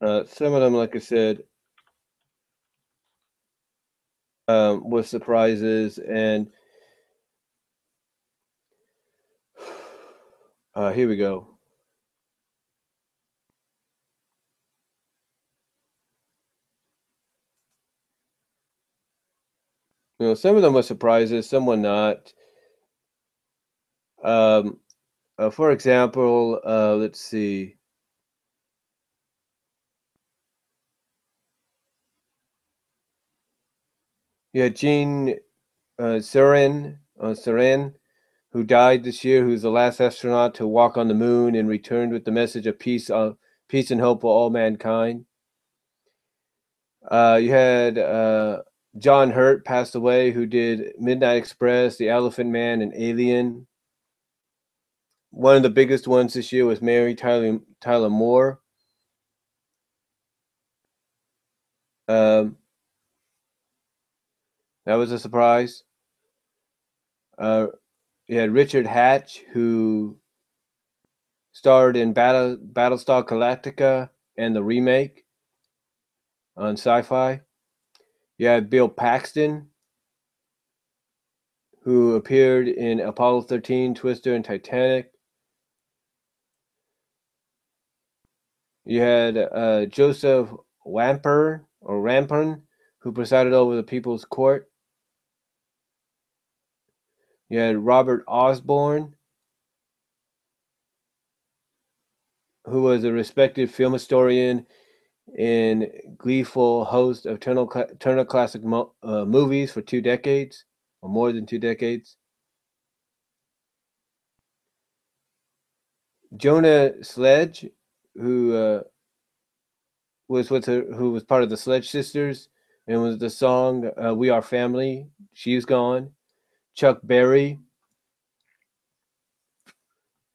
some of them, like I said, were surprises, and here we go. Some of them were surprises, some were not. Um, for example, let's see. Yeah, Gene Seren, who died this year, who's the last astronaut to walk on the moon and returned with the message of peace and hope for all mankind. You had John Hurt passed away, who did Midnight Express, The Elephant Man, and Alien. One of the biggest ones this year was Mary Tyler Moore. Um, that was a surprise. You had Richard Hatch, who starred in Battlestar Galactica and the remake on Sci-Fi. You had Bill Paxton, who appeared in Apollo 13, Twister, and Titanic. You had Joseph Rampern, who presided over the People's Court. You had Robert Osborne, who was a respected film historian and gleeful host of Turner Classic Movies for 2 decades, or more than 2 decades. Jonah Sledge, who who was part of the Sledge Sisters and was the song "We Are Family." She's gone. Chuck Berry,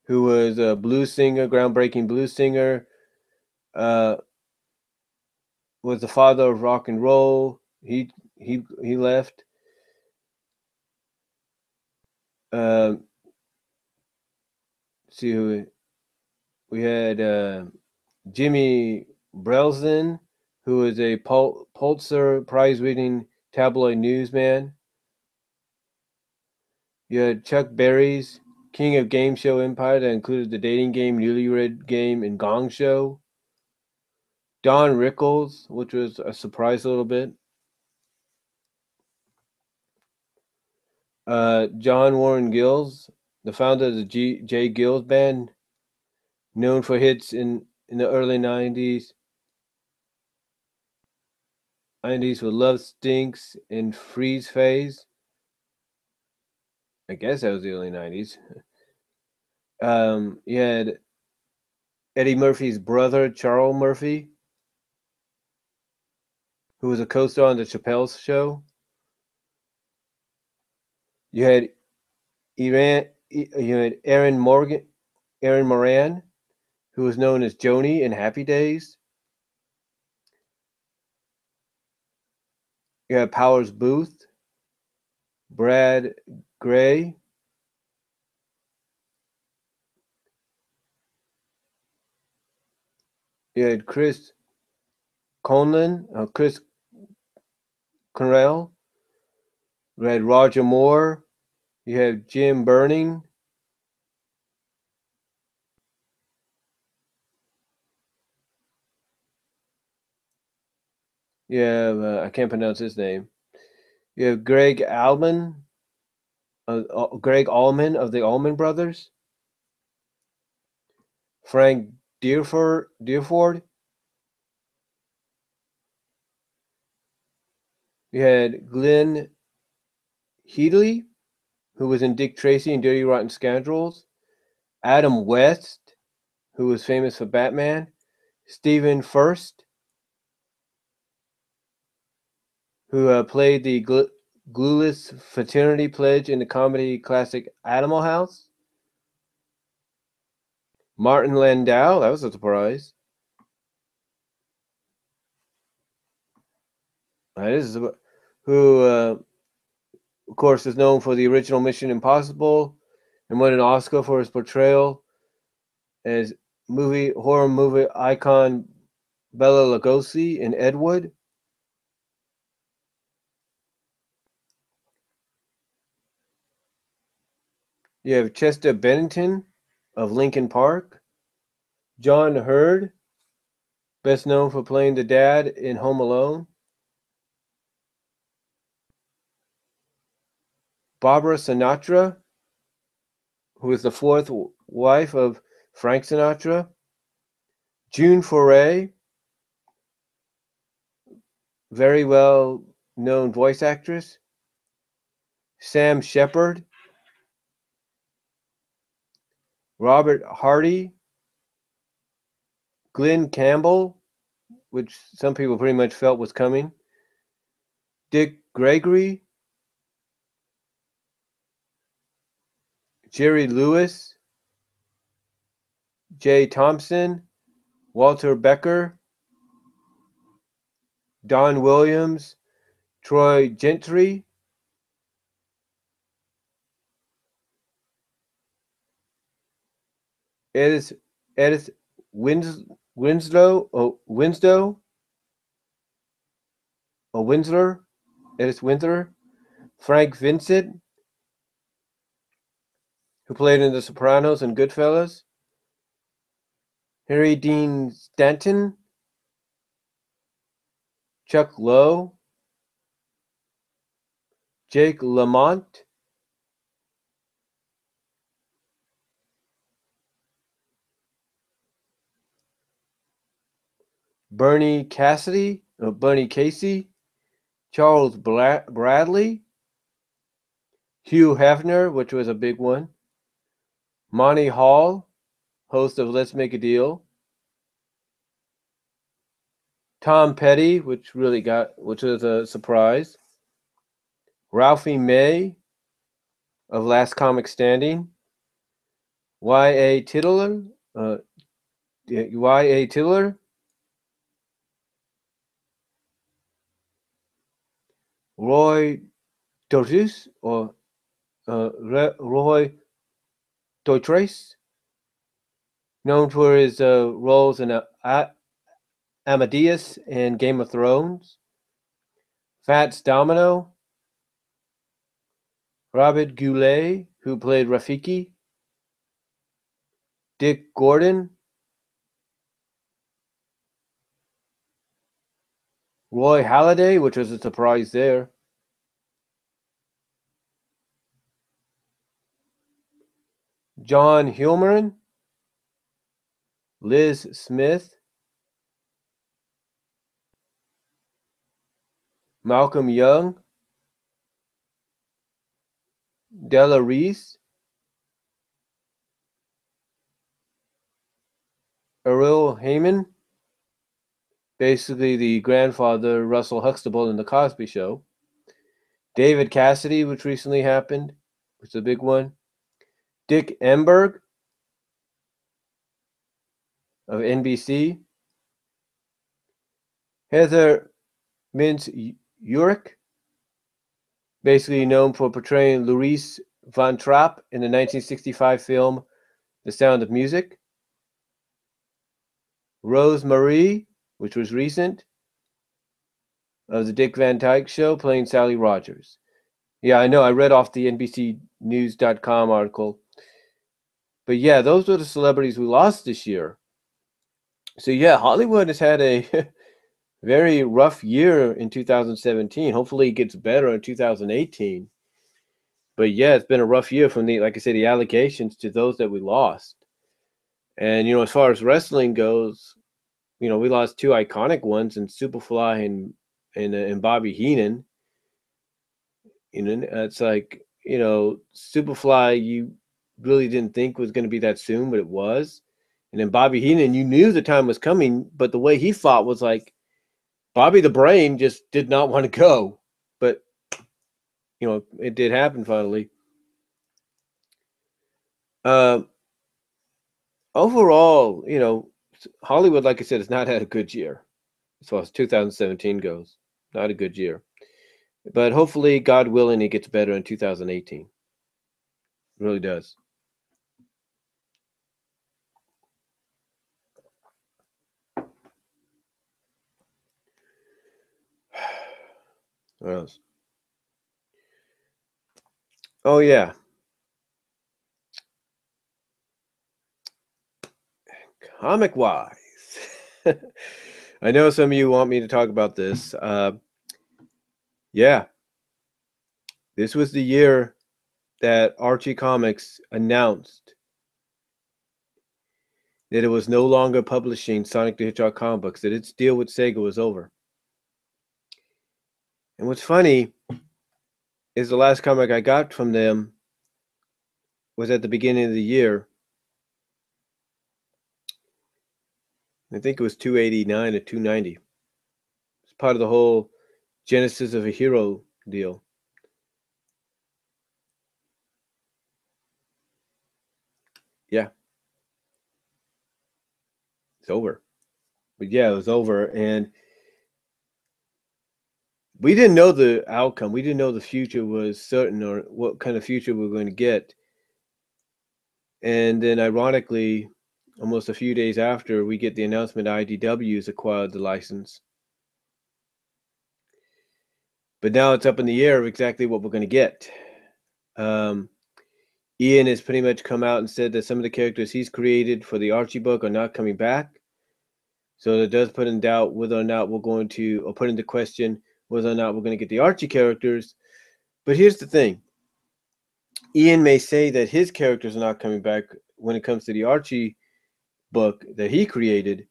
who was a blues singer, groundbreaking blues singer. Was the father of rock and roll. He left. See who we had. Jimmy Brelsden, who is a Pulitzer Prize-winning tabloid newsman. You had Chuck Berry's King of Game Show empire that included The Dating Game, Newlywed Game, and Gong Show. Don Rickles, which was a surprise a little bit. John Warren Gills, the founder of the J. Gills Band, known for hits in the early 90s. 90s with Love Stinks and Freeze Phase. I guess that was the early 90s. You had Eddie Murphy's brother, Charles Murphy, who was a co-star on The Chappelle Show. You had Aaron Moran, who was known as Joni in Happy Days. You had Powers Booth, Brad Gray. You had Chris Conlon, Chris Cornell. You had Roger Moore. You had Jim Burning. You have, I can't pronounce his name. You have Greg Allman of the Allman Brothers. Frank Dearford. You had Glenn Headley, who was in Dick Tracy and Dirty Rotten Scoundrels. Adam West, who was famous for Batman. Stephen Furst, who played the glueless fraternity pledge in the comedy classic Animal House. Martin Landau, that was a surprise. Who, of course, is known for the original Mission Impossible and won an Oscar for his portrayal as horror movie icon Bela Lugosi in Ed Wood. You have Chester Bennington of Linkin Park. John Hurd, best known for playing the dad in Home Alone. Barbara Sinatra, who is the fourth wife of Frank Sinatra. June Foray, very well known voice actress. Sam Shepard. Robert Hardy. Glenn Campbell, which some people pretty much felt was coming. Dick Gregory. Jerry Lewis. Jay Thompson. Walter Becker. Don Williams. Troy Gentry. Edith Winslow. Edith Winsler. Frank Vincent, who played in The Sopranos and Goodfellas. Harry Dean Stanton. Chuck Lowe. Jake Lamont. Bernie Casey. Charles Bradley. Hugh Hefner, which was a big one. Monty Hall, host of Let's Make a Deal. Tom Petty, which was a surprise. Ralphie May of Last Comic Standing. Y.A. Titler, Y.A. Titler, Roy Dotrice, or Roy Dotrice, known for his roles in Amadeus and Game of Thrones. Fats Domino, Robert Goulet, who played Rafiki. Dick Gordon, Roy Halladay, which was a surprise there. John Hillman, Liz Smith, Malcolm Young, Della Reese, Errol Heyman, basically the grandfather Russell Huxtable in The Cosby Show. David Cassidy, which recently happened, which is a big one. Dick Enberg of NBC. Heather Mintz-Urick, basically known for portraying Louise Von Trapp in the 1965 film The Sound of Music. Rose Marie, which was recent, of the Dick Van Dyke Show, playing Sally Rogers. Yeah, I know. I read off the NBCnews.com article. But yeah, those were the celebrities we lost this year. So yeah, Hollywood has had a very rough year in 2017. Hopefully it gets better in 2018. But yeah, it's been a rough year from the, like I said, the allocations to those that we lost. And, as far as wrestling goes, we lost two iconic ones in Superfly and Bobby Heenan. It's like, Superfly, you really didn't think was going to be that soon, but it was. And then Bobby Heenan, you knew the time was coming, but the way he fought was like Bobby the Brain just did not want to go. But, it did happen finally. Overall, Hollywood, like I said, has not had a good year as far as 2017 goes. Not a good year. But hopefully, God willing, it gets better in 2018. It really does. What else? Oh, yeah. Comic-wise. I know some of you want me to talk about this. Yeah. This was the year that Archie Comics announced that it was no longer publishing Sonic the Hedgehog comic books, that its deal with Sega was over. And what's funny is the last comic I got from them was at the beginning of the year. I think it was 289 or 290. It's part of the whole Genesis of a Hero deal. Yeah. It's over. But yeah, it was over. And we didn't know the outcome. We didn't know the future was certain or what kind of future we were going to get. And then ironically, almost a few days after, we get the announcement IDW has acquired the license. But now it's up in the air of exactly what we're going to get. Ian has pretty much come out and said that some of the characters he's created for the Archie book are not coming back. So that does put in doubt whether or not we're going to, or put into question whether or not we're going to get the Archie characters. But here's the thing. Ian may say that his characters are not coming back when it comes to the Archie book that he created,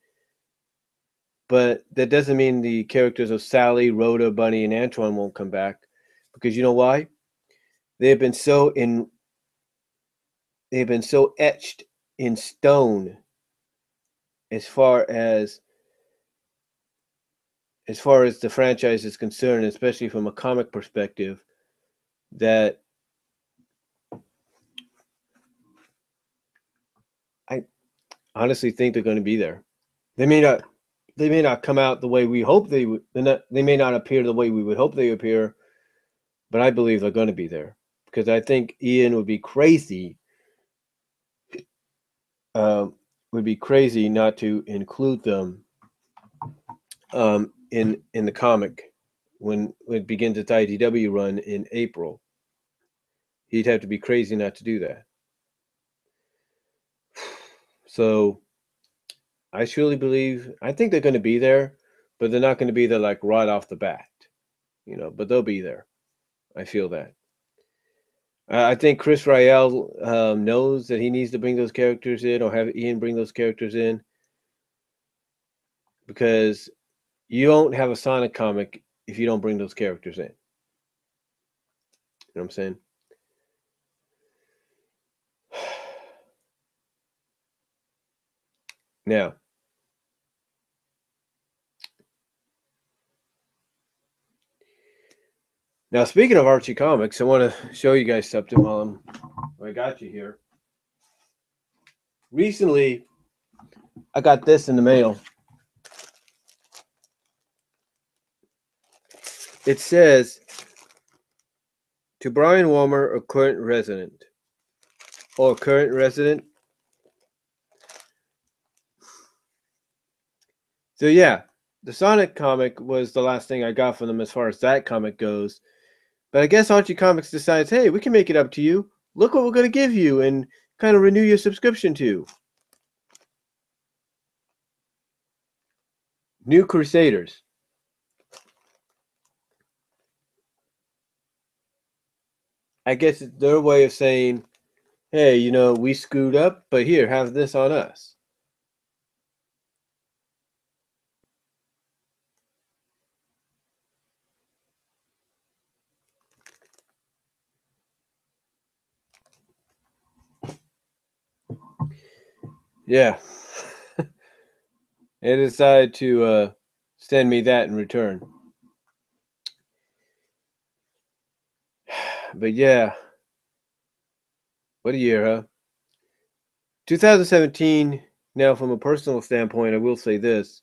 but that doesn't mean the characters of Sally, Rhoda, Bunny, and Antoine won't come back. Because you know why? They've been so etched in stone as far as the franchise is concerned, especially from a comic perspective, that honestly think they're going to be there. They may not come out the way we hope they would. They may not appear the way we would hope they appear, but I believe they're going to be there because I think Ian would be crazy. Would be crazy not to include them in the comic when it begins its IDW run in April. He'd have to be crazy not to do that. So I truly believe, I think they're going to be there, but they're not going to be there like right off the bat, but they'll be there. I feel that. I think Chris Rael knows that he needs to bring those characters in or have Ian bring those characters in because you don't have a Sonic comic if you don't bring those characters in. You know what I'm saying? Now speaking of Archie Comics, I want to show you guys something while I got you here. Recently, I got this in the mail. It says, to Brian Walmer, a current resident. Or current resident. So yeah, the Sonic comic was the last thing I got from them as far as that comic goes. But I guess Archie Comics decides, hey, we can make it up to you. Look what we're going to give you and kind of renew your subscription to. New Crusaders. I guess it's their way of saying, hey, we screwed up, but here, have this on us. Yeah. They decided to send me that in return. But yeah. What a year, huh? 2017, now from a personal standpoint, I will say this.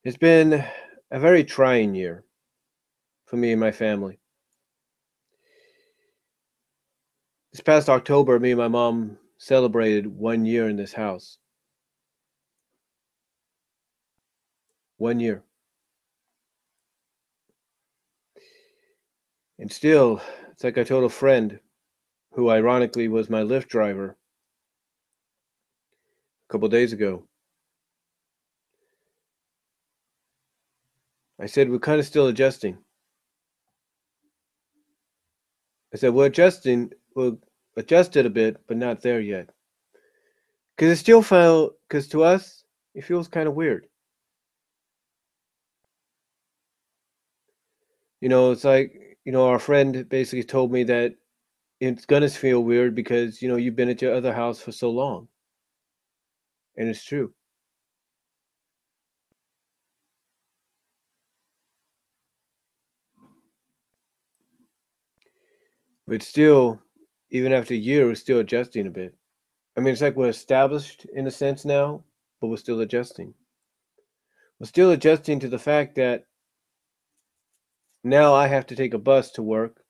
It's been a very trying year for me and my family. This past October, me and my mom celebrated 1 year in this house. 1 year. And still, it's like I told a friend who ironically was my Lyft driver a couple days ago. I said, we're kind of still adjusting. I said, we're adjusted a bit, but not there yet. Because to us, it feels kind of weird. It's like, our friend basically told me that it's going to feel weird because, you've been at your other house for so long. And it's true. But still, even after a year, we're still adjusting a bit. I mean, it's like we're established in a sense now, but we're still adjusting. We're still adjusting to the fact that now I have to take a bus to work,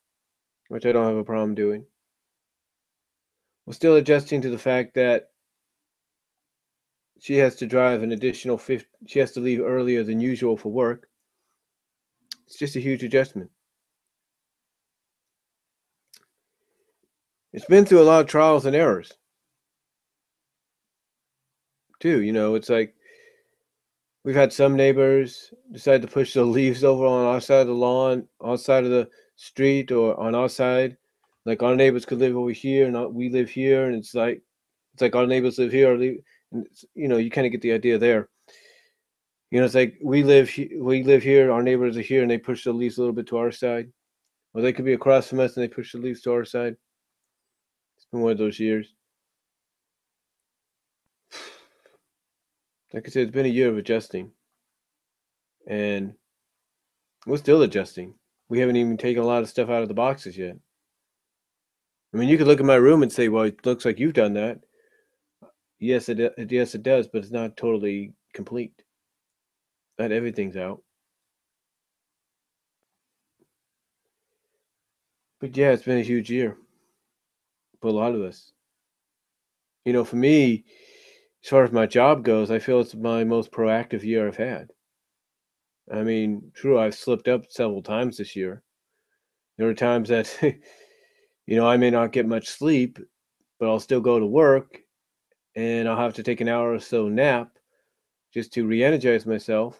which I don't have a problem doing. We're still adjusting to the fact that she has to drive an additional 50, she has to leave earlier than usual for work. It's just a huge adjustment. It's been through a lot of trials and errors. Too, it's like we've had some neighbors decide to push the leaves over on our side of the lawn, on side of the street, or on our side. Like our neighbors could live over here, and we live here, and it's like our neighbors live here, and you kind of get the idea there. It's like we live here, our neighbors are here, and they push the leaves a little bit to our side, or they could be across from us and they push the leaves to our side. It's been one of those years. Like I said, it's been a year of adjusting, and we're still adjusting. We haven't even taken a lot of stuff out of the boxes yet. I mean, you could look at my room and say, well, it looks like you've done that. yes, it does, but it's not totally complete. Not everything's out. But yeah, it's been a huge year for a lot of us. For me, as far as my job goes, I feel it's my most proactive year I've had. I mean, true, I've slipped up several times this year. There are times that, I may not get much sleep, but I'll still go to work and I'll have to take an hour or so nap just to re-energize myself.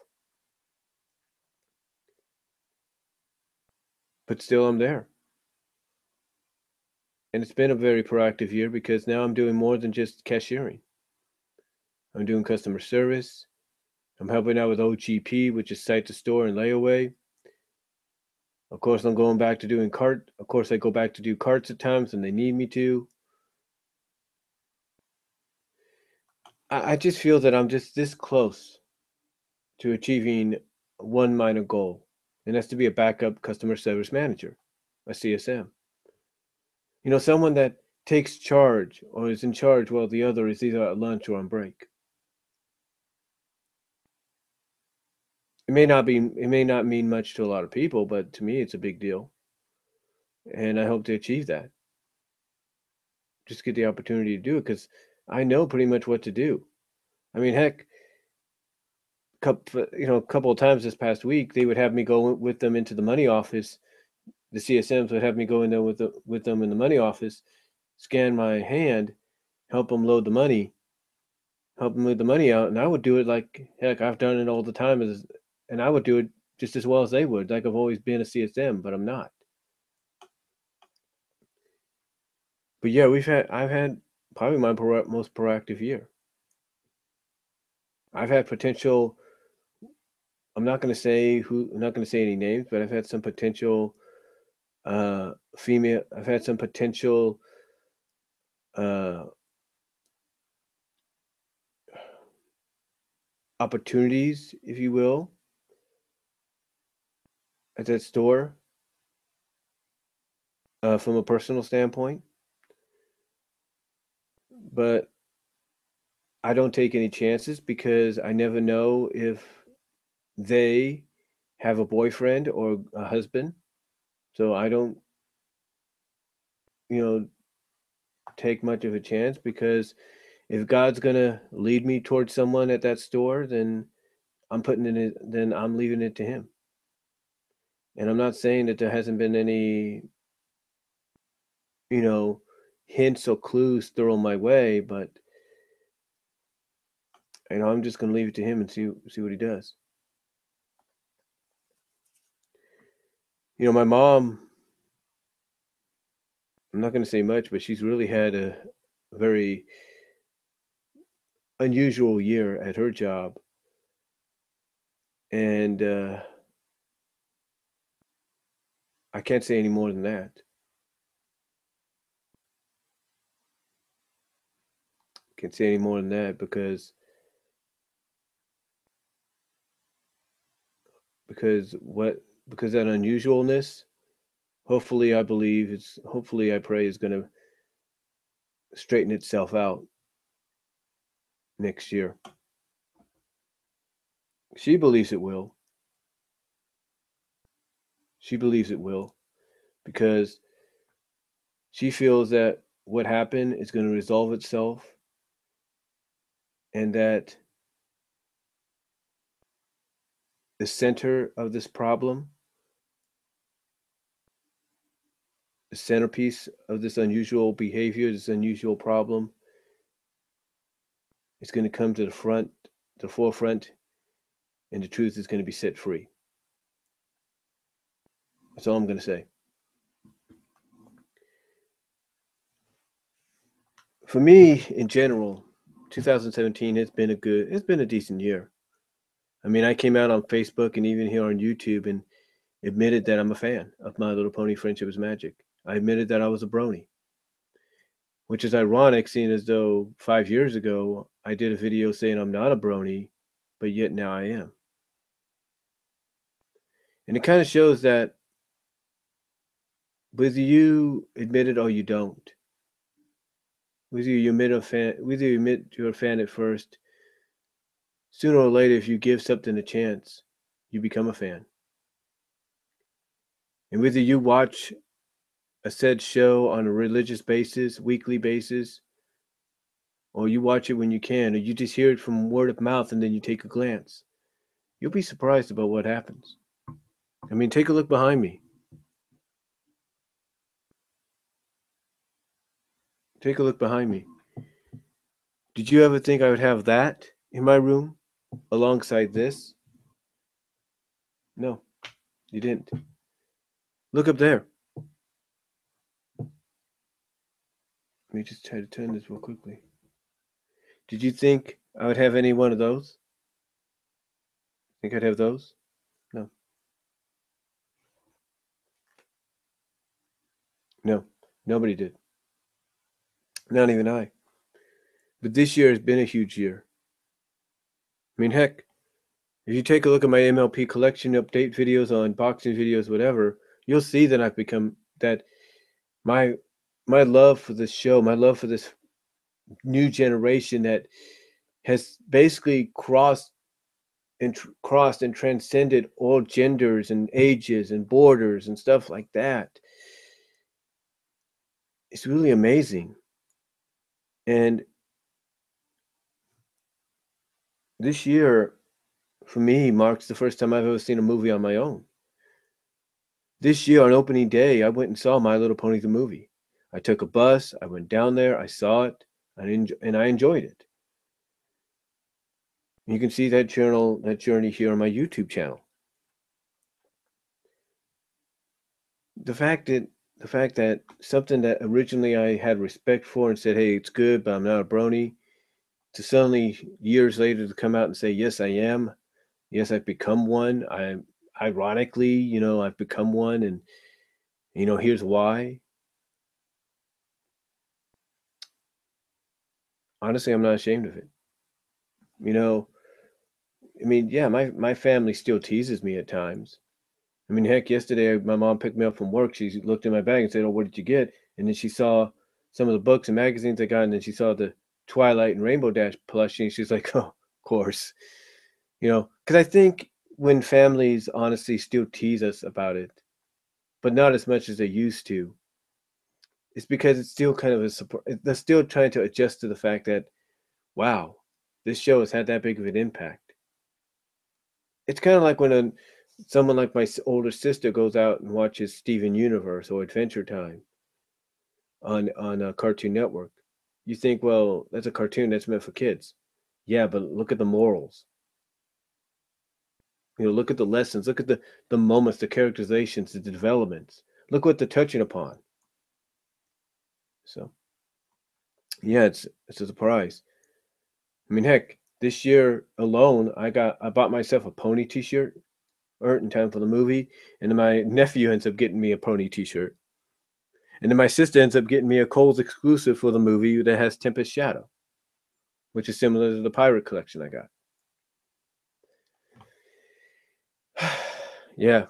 But still, I'm there. And it's been a very proactive year because now I'm doing more than just cashiering. I'm doing customer service. I'm helping out with OGP, which is site to store and layaway. Of course, I'm going back to doing cart. Of course, I go back to do carts at times when they need me to. I just feel that I'm just this close to achieving one minor goal, and that's to be a backup customer service manager, a CSM. Someone that takes charge or is in charge while the other is either at lunch or on break. It may not mean much to a lot of people, but to me it's a big deal. And I hope to achieve that. Just get the opportunity to do it because I know pretty much what to do. I mean, heck, a couple of times this past week, they would have me go with them into the money office. The CSMs would have me go in there with them in the money office, scan my hand, help them load the money, help them move the money out, and I would do it like heck. I've done it all the time, and I would do it just as well as they would. Like I've always been a CSM, but I'm not. But yeah, I've had probably my most proactive year. I've had potential. I'm not going to say any names, but I've had some potential female. I've had some potential uh, opportunities, if you will, at that store from a personal standpoint. But I don't take any chances because I never know if they have a boyfriend or a husband. So I don't, you know, take much of a chance because if God's gonna lead me towards someone at that store, then then I'm leaving it to him. And I'm not saying that there hasn't been any, you know, hints or clues thrown my way, but I'm just gonna leave it to him and see what he does. My mom, I'm not gonna say much, but she's really had a very unusual year at her job. And I can't say any more than that. Can't say any more than that because what because that unusualness, hopefully I pray is gonna straighten itself out next year. She believes it will. She believes it will because she feels that what happened is going to resolve itself and that the center of this problem, the centerpiece of this unusual behavior, this unusual problem, is going to come to the forefront, and the truth is going to be set free. That's all I'm going to say. For me, in general, 2017 it's been a decent year. I mean, I came out on Facebook and even here on YouTube and admitted that I'm a fan of My Little Pony Friendship is Magic. I admitted that I was a brony, which is ironic seeing as though 5 years ago I did a video saying I'm not a brony, but yet now I am. And it kind of shows that whether you admit it or you don't, whether you admit you're a fan at first, sooner or later, if you give something a chance, you become a fan. And whether you watch a said show on a religious basis, weekly basis, or you watch it when you can, or you just hear it from word of mouth and then you take a glance, you'll be surprised about what happens. I mean, take a look behind me. Take a look behind me. Did you ever think I would have that in my room alongside this? No, you didn't. Look up there. Let me just try to turn this real quickly. Did you think I would have any one of those? Think I'd have those? No. No. Nobody did. Not even I. But this year has been a huge year. I mean, heck, if you take a look at my MLP collection update videos, on boxing videos, whatever, you'll see that I've become that my love for this show, my love for this new generation that has basically crossed and transcended all genders and ages and borders and stuff like that. It's really amazing. And this year, for me, marks the first time I've ever seen a movie on my own. This year, on opening day, I went and saw My Little Pony the movie. I took a bus, I went down there, I saw it, and I enjoyed it. You can see that journey here on my YouTube channel. The fact that something that originally I had respect for and said, hey, it's good, but I'm not a brony, to suddenly years later to come out and say, yes, I am. Yes, I've become one. Ironically, I've become one, and here's why. Honestly, I'm not ashamed of it. I mean, yeah, my family still teases me at times. I mean, heck, yesterday my mom picked me up from work. She looked in my bag and said, "Oh, what did you get?" And then she saw some of the books and magazines I got, and then she saw the Twilight and Rainbow Dash plushie, and she's like, "Oh, of course," because I think when families honestly still tease us about it, but not as much as they used to, it's because it's still kind of a support. They're still trying to adjust to the fact that, wow, this show has had that big of an impact. It's kind of like when someone like my older sister goes out and watches Steven Universe or Adventure Time on Cartoon Network. You think, well, that's a cartoon that's meant for kids. Yeah, but look at the morals. Look at the lessons. Look at the moments, the characterizations, the developments. Look what they're touching upon. So, yeah, it's a surprise. I mean, heck, this year alone, I bought myself a pony T-shirt, in time for the movie, and then my nephew ends up getting me a pony T-shirt. And then my sister ends up getting me a Kohl's exclusive for the movie that has Tempest Shadow, which is similar to the Pirate collection I got. Yeah.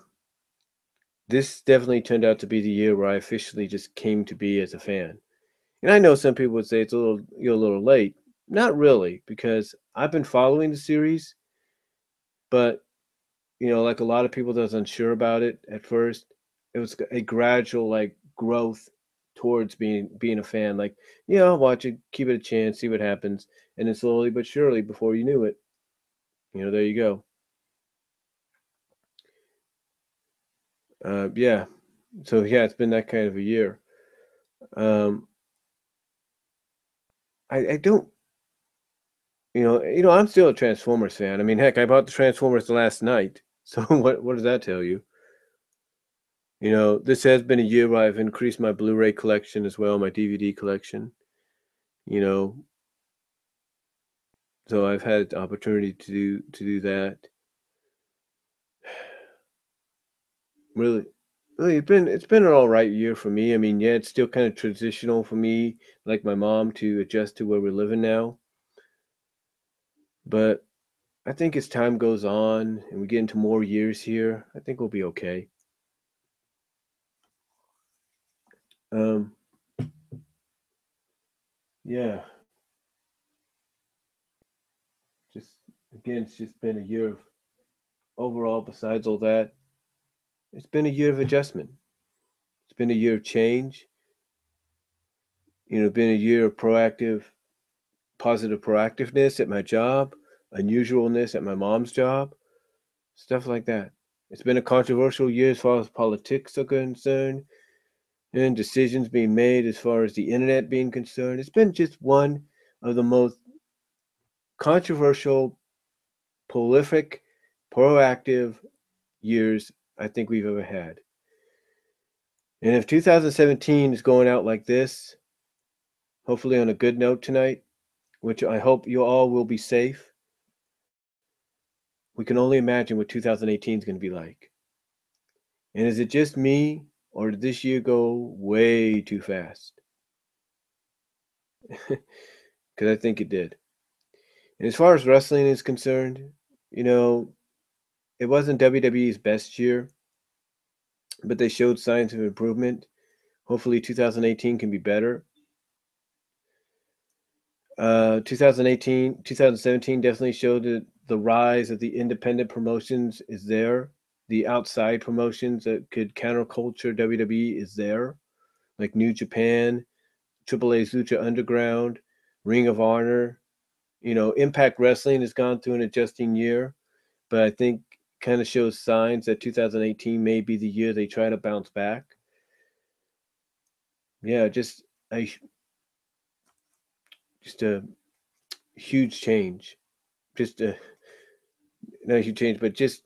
This definitely turned out to be the year where I officially just came to be as a fan. And I know some people would say you're a little late. Not really, because I've been following the series, but like a lot of people that was unsure about it at first, it was a gradual growth towards being a fan. Like, I'll watch it, keep it a chance, see what happens, and then slowly but surely, before you knew it, there you go. Yeah. So yeah, it's been that kind of a year. Um, I don't, I'm still a Transformers fan. I mean, heck, I bought the Transformers last night. So what does that tell you? This has been a year where I've increased my Blu-ray collection as well, my DVD collection. You know, so I've had the opportunity to do that. Really, really, it's been an all right year for me. I mean, yeah, it's still kind of transitional for me, like my mom, to adjust to where we're living now. But I think as time goes on and we get into more years here, I think we'll be okay. Um, Yeah, just again, it's just been a year of overall. Besides all that, it's been a year of adjustment. It's been a year of change. Been a year of positive proactiveness at my job, unusualness at my mom's job, stuff like that. It's been a controversial year as far as politics are concerned and decisions being made as far as the internet being concerned. It's been just one of the most controversial, prolific, proactive years I think we've ever had. And if 2017 is going out like this, hopefully on a good note tonight, which I hope you all will be safe, we can only imagine what 2018 is going to be like. And is it just me, or did this year go way too fast? Because I think it did. And as far as wrestling is concerned, it wasn't WWE's best year, but they showed signs of improvement. Hopefully 2018 can be better. 2017 definitely showed that the rise of the independent promotions is there. The outside promotions that could counterculture WWE is there, like New Japan, AAA's Lucha Underground, Ring of Honor. Impact Wrestling has gone through an adjusting year, but I think kind of shows signs that 2018 may be the year they try to bounce back. Yeah, just a huge change. Just a not a huge change, but it's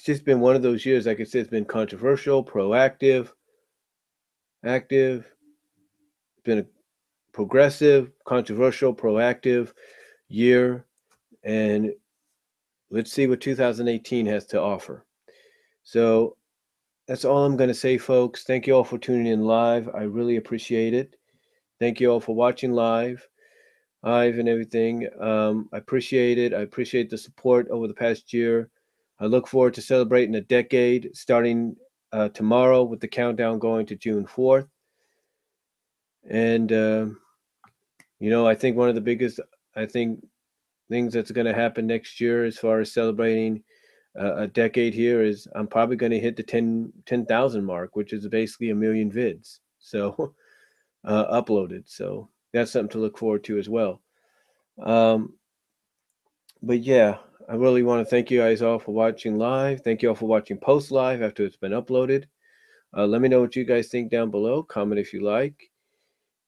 just been one of those years. Like I said, it's been controversial, proactive, active. It's been a progressive, controversial, proactive year, and let's see what 2018 has to offer. So that's all I'm going to say, folks. Thank you all for tuning in live. I really appreciate it. Thank you all for watching live and everything. I appreciate it. I appreciate the support over the past year. I look forward to celebrating a decade starting tomorrow with the countdown going to June 4th. And, I think one of the biggest, things that's going to happen next year as far as celebrating a decade here is I'm probably going to hit the 10,000 mark, which is basically 1 million vids. So uploaded. So that's something to look forward to as well. But yeah, I really want to thank you guys all for watching live. Thank you all for watching post live after it's been uploaded. Let me know what you guys think down below. Comment if you like.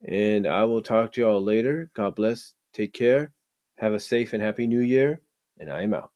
And I will talk to you all later. God bless. Take care. Have a safe and happy new year. And I am out.